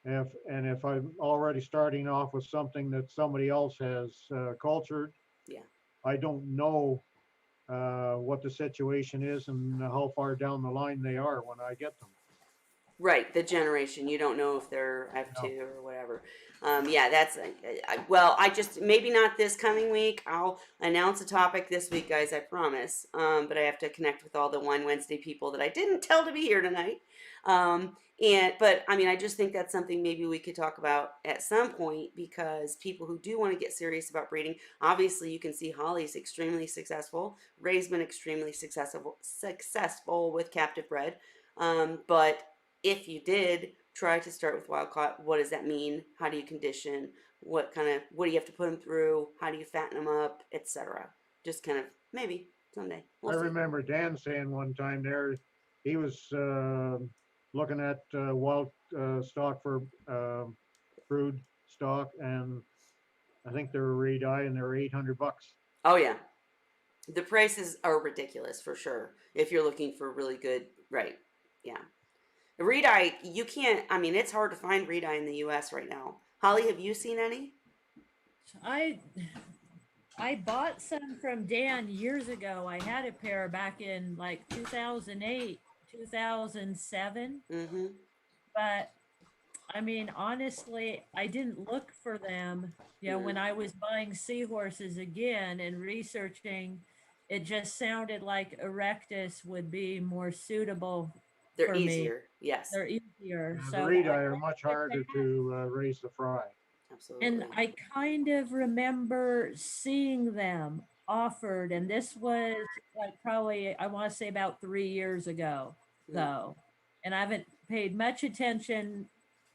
If I'm already starting off with something that somebody else has cultured, Yeah. I don't know what the situation is and how far down the line they are when I get them. Right, the generation. You don't know if they're No, F2 or whatever. Yeah, that's, well, I just, maybe not this coming week. I'll announce a topic this week, guys, I promise. But I have to connect with all the Wine Wednesday people that I didn't tell to be here tonight. But I mean, I just think that's something maybe we could talk about at some point because people who do want to get serious about breeding, obviously you can see Holly's extremely successful. Ray's been extremely successful with captive bred. But if you did try to start with wild caught, what does that mean? How do you condition? What do you have to put them through? How do you fatten them up, etc. Just kind of maybe someday I we'll see. remember Dan saying one time there, he was looking at wild stock for brood stock, and I think they were re-dye, and they were $800. Oh yeah, the prices are ridiculous for sure if you're looking for really good. Right? Yeah, reed eye. You can't. I mean, it's hard to find reed eye in the U.S. right now. Holly, have you seen any? I I bought some from Dan years ago. I had a pair back in like 2008, 2007, Mm-hmm. but I mean, honestly, I didn't look for them. Mm. When I was buying seahorses again and researching, it just sounded like Erectus would be more suitable They're for me. easier. Yes, They're easier. The So I re-dye are went much with harder that. to raise the fry. And absolutely. I kind of remember seeing them offered, and this was like probably, I want to say about 3 years ago, Mm. though. And I haven't paid much attention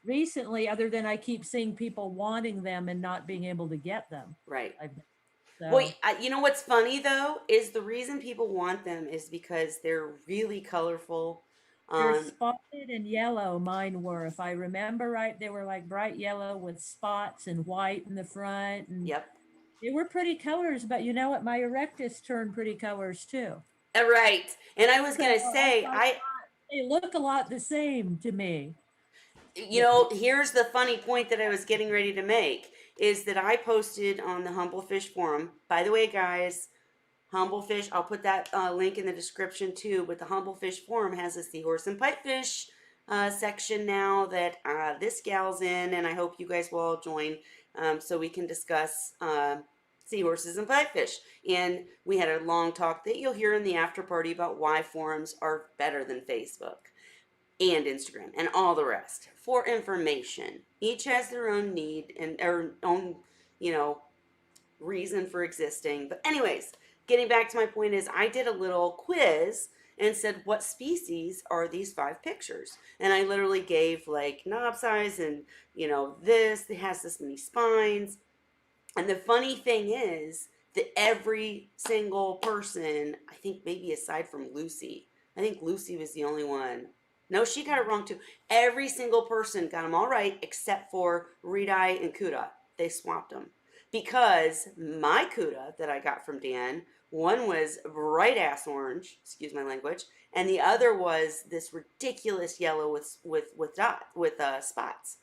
recently, other than I keep seeing people wanting them and not being able to get them. Right. I've, Well, so you know what's funny though is the reason people want them is because they're really colorful. they're Um, spotted and yellow, mine were. If I remember right, they were like bright yellow with spots and white in the front. And yep. they were pretty colors, but you know what? My Erectus turned pretty colors too. Right. And I was So gonna I say, thought they look a lot the same to me. here's the funny point that I was getting ready to make is that I posted on the Humble Fish forum. By the way, guys, Humble Fish, I'll put that link in the description too. But the Humble Fish forum has a seahorse and pipefish section now that this gal's in, and I hope you guys will all join so we can discuss seahorses and pipefish. And we had a long talk that you'll hear in the after party about why forums are better than Facebook and Instagram and all the rest for information. Each has their own need and their own, you know, reason for existing. But anyways, getting back to my point is I did a little quiz and said what species are these 5 pictures, and I literally gave like knob size and this it has this many spines. And the funny thing is that every single person, I think maybe aside from Lucy, I think Lucy was the only one. No, she got it wrong too. Every single person got them all right except for Redeye and Kuda. They swapped them because my Kuda that I got from Dan, one was bright ass orange, excuse my language, and the other was this ridiculous yellow with spots.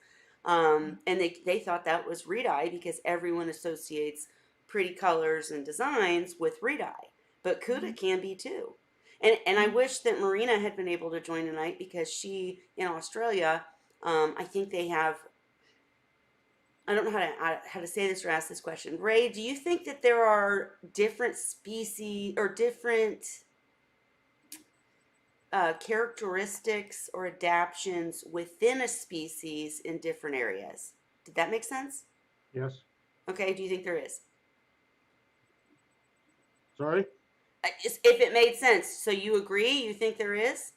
And they thought that was reed eye because everyone associates pretty colors and designs with reed eye. But Kuda can be too. And I wish that Marina had been able to join tonight because she in Australia, I think they have. I don't know how to say this or ask this question. Ray, do you think that there are different species or different characteristics or adaptions within a species in different areas? Did that make sense? Yes. Okay, do you think there is? Sorry? If it made sense. So you agree? You think there is?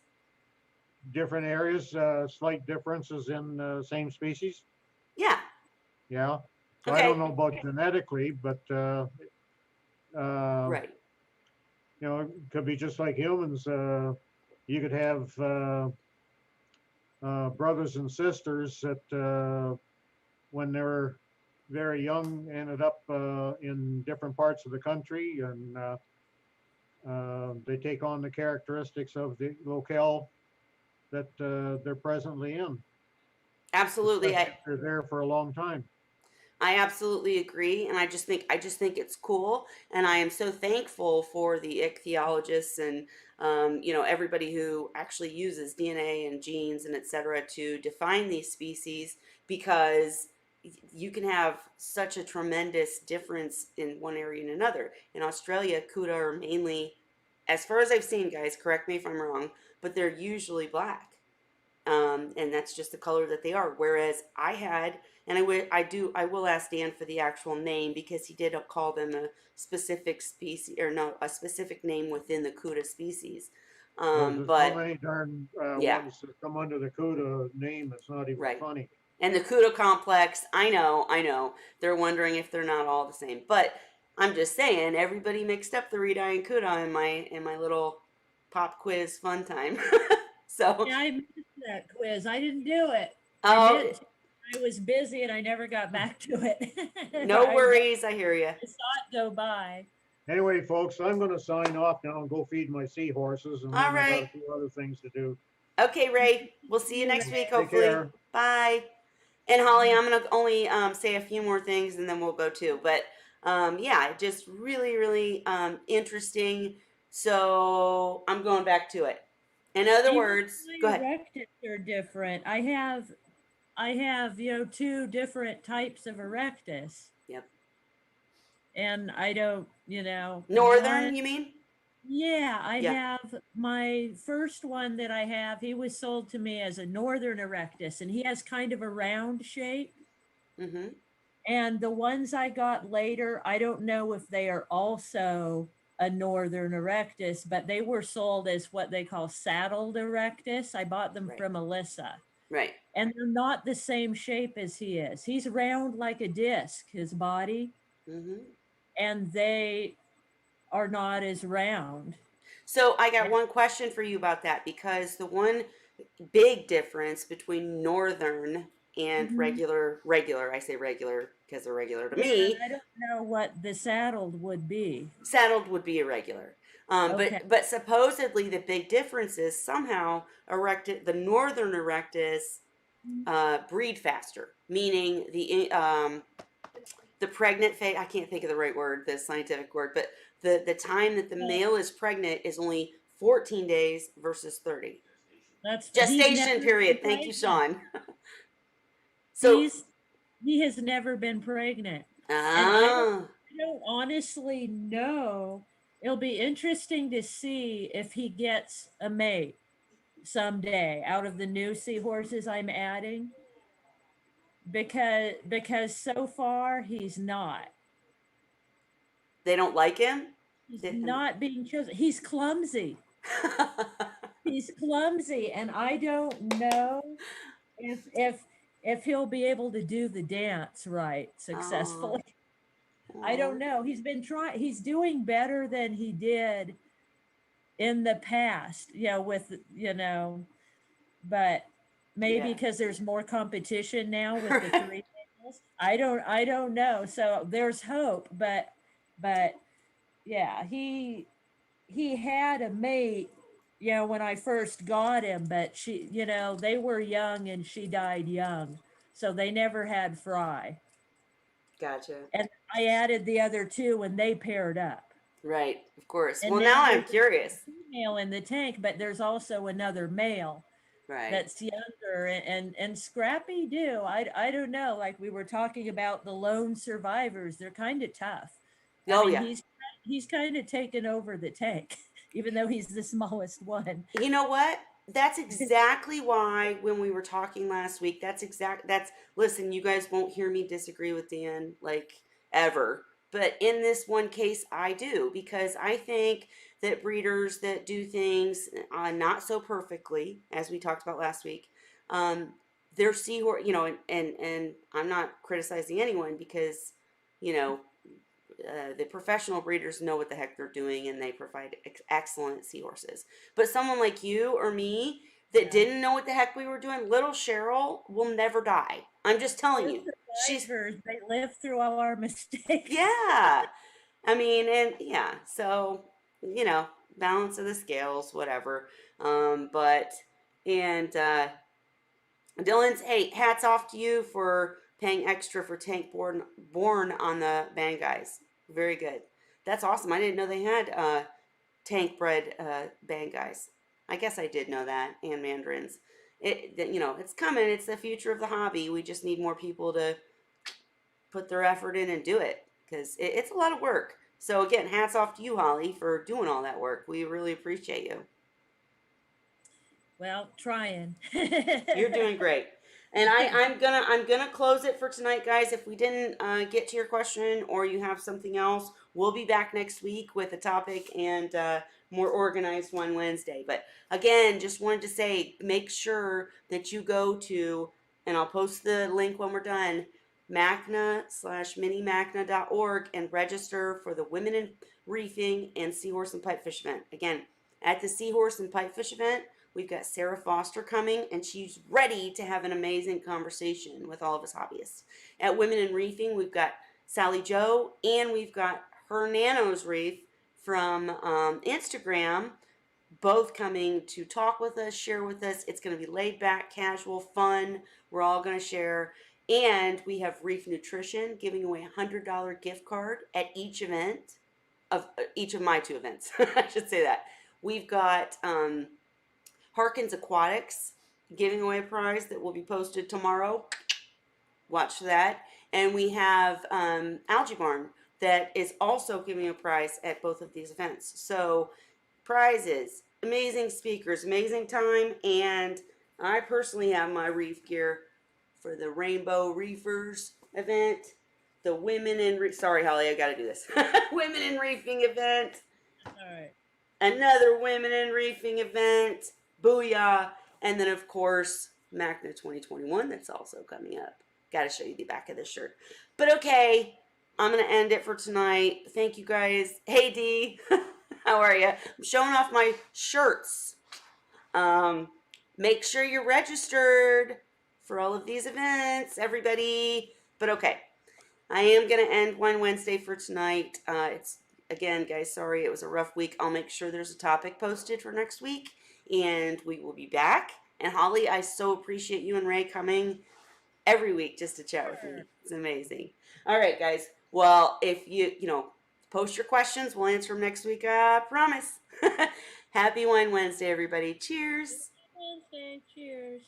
Different areas, slight differences in same species. Yeah. Yeah. So I don't Okay. know about genetically, but Right. it could be just like humans. You could have brothers and sisters that when they were very young ended up in different parts of the country, and they take on the characteristics of the locale that they're presently in, Absolutely. especially if they're there for a long time. I absolutely agree, and I just think it's cool, and I am so thankful for the ichthyologists and everybody who actually uses DNA and genes and et cetera to define these species because you can have such a tremendous difference in one area and another. In Australia, Kuta are mainly, as far as I've seen, guys, correct me if I'm wrong, but they're usually black. And that's just the color that they are. Whereas I had, and I will ask Dan for the actual name because he did call them a specific species, or no, a specific name within the Cuda species. There's so But many darn yeah, ones that come under the CUDA name, it's not even right. funny. And the Cuda complex, I know, they're wondering if they're not all the same. But I'm just saying, everybody mixed up the Redi and Cuda in my little pop quiz fun time. So, Yeah, I missed that quiz. I didn't do it. I oh, meant to. I was busy and I never got back to it. no worries, I hear you. I saw it go by. Anyway, folks, I'm gonna sign off now and go feed my seahorses, and All then I got right. a few other things to do. Okay, Ray. We'll see you You, next Ray. week, Take hopefully. care. Bye. And Holly, I'm gonna only say a few more things, and then we'll go too. But yeah, just really, really interesting. So I'm going back to it. In other Even words, go my ahead. erectors are different. I have, two different types of erectus. Yep. And I don't, one, Northern, you mean? yeah, I Yeah. have my first one that I have, he was sold to me as a northern erectus, and he has kind of a round shape. Mm-hmm. And the ones I got later, I don't know if they are also a northern erectus, but they were sold as what they call saddled erectus. I bought them Right. from Alyssa. Right. And they're not the same shape as he is. He's round like a disc, his body, Mm-hmm. and they are not as round. So I got And one question for you about that because the one big difference between northern and Mhm. regular, I say regular because they're regular to Yeah, and me. I don't know what the saddled would be. Saddled would be irregular. Okay. But supposedly the big difference is somehow erected the northern erectus breed faster, meaning the pregnant phase. I can't think of the right word, the scientific word, but the time that the Well, male is pregnant is only 14 days versus 30. he's Gestation never been period. Thank you, pregnant. Sean. So, He's he has never been pregnant. And ah, I don't honestly know. It'll be interesting to see if he gets a mate someday out of the new seahorses I'm adding, because so far he's not. they don't like him. He's They- not being chosen. He's clumsy. He's clumsy, and I don't know if he'll be able to do the dance right Oh, successfully. I don't oh, know. He's been trying. He's doing better than he did in the past. But maybe yeah. because there's more competition now with the three males. I don't know. So there's hope, but yeah, he had a mate, when I first got him, but they were young and she died young. So they never had Fry. Gotcha. And I added the other two and they paired up. Right, of course. And Well, now now I'm there's a curious. female in the tank, but there's also another male Right. that's younger, and Scrappy do. I don't know. Like we were talking about the lone survivors, they're kind of tough. I Oh, mean, yeah. he's kind of taken over the tank, even though he's the smallest one. You know what? That's exactly why when we were talking last week, listen, you guys won't hear me disagree with Dan like ever. But in this one case, I do because I think that breeders that do things not so perfectly, as we talked about last week, um, their seahorse, and I'm not criticizing anyone because, you know, the professional breeders know what the heck they're doing and they provide excellent seahorses. But someone like you or me that Yeah. didn't know what the heck we were doing, little Cheryl will never die. I'm just telling They're you. She's, survivors. They live through all our mistakes. yeah. I mean, and yeah, so, you know, balance of the scales, whatever. But, and, Dylan's, hey, hats off to you for paying extra for tank born on the band guys. Very good. That's awesome. I didn't know they had tank bred band guys. I guess I did know that, and mandarins. It's coming. It's the future of the hobby. We just need more people to put their effort in and do it because it's a lot of work. So again, hats off to you, Holly, for doing all that work. We really appreciate you. Well, trying. You're doing great. And I'm gonna close it for tonight, guys. If we didn't get to your question or you have something else, we'll be back next week with a topic and more organized one Wednesday. But again, just wanted to say, make sure that you go to, and I'll post the link when we're done, macna/minimacna.org and register for the Women in Reefing and Seahorse and Pipefish event. Again, at the Seahorse and Pipefish event, we've got Sarah Foster coming, and she's ready to have an amazing conversation with all of us hobbyists. At Women in Reefing, we've got Sally Joe, and we've got her Nanos Reef from Instagram, both coming to talk with us, share with us. It's going to be laid back, casual, fun. We're all going to share. And we have Reef Nutrition giving away a $100 gift card at each event of each of my two events. I should say that. We've got Harkins Aquatics giving away a prize that will be posted tomorrow. Watch that. And we have Algae Barn that is also giving a prize at both of these events. So prizes, amazing speakers, amazing time, and I personally have my reef gear for the Rainbow Reefers event, the Women in sorry Holly, I got to do this. Women in Reefing event. All right. Another Women in Reefing event. Booyah. And then, of course, MACNA 2021 that's also coming up. Got to show you the back of this shirt. But okay, I'm going to end it for tonight. Thank you guys. Hey, Dee. How are you? I'm showing off my shirts. Make sure you're registered for all of these events, everybody. But okay, I am going to end One Wednesday for tonight. It's again, guys, sorry, it was a rough week. I'll make sure there's a topic posted for next week, and we will be back. And Holly, I so appreciate you and Ray coming every week just to chat with me. It's amazing. All right, guys. Well, if you post your questions, we'll answer them next week. Promise. Happy Wine Wednesday, everybody. Cheers. Wednesday. Cheers.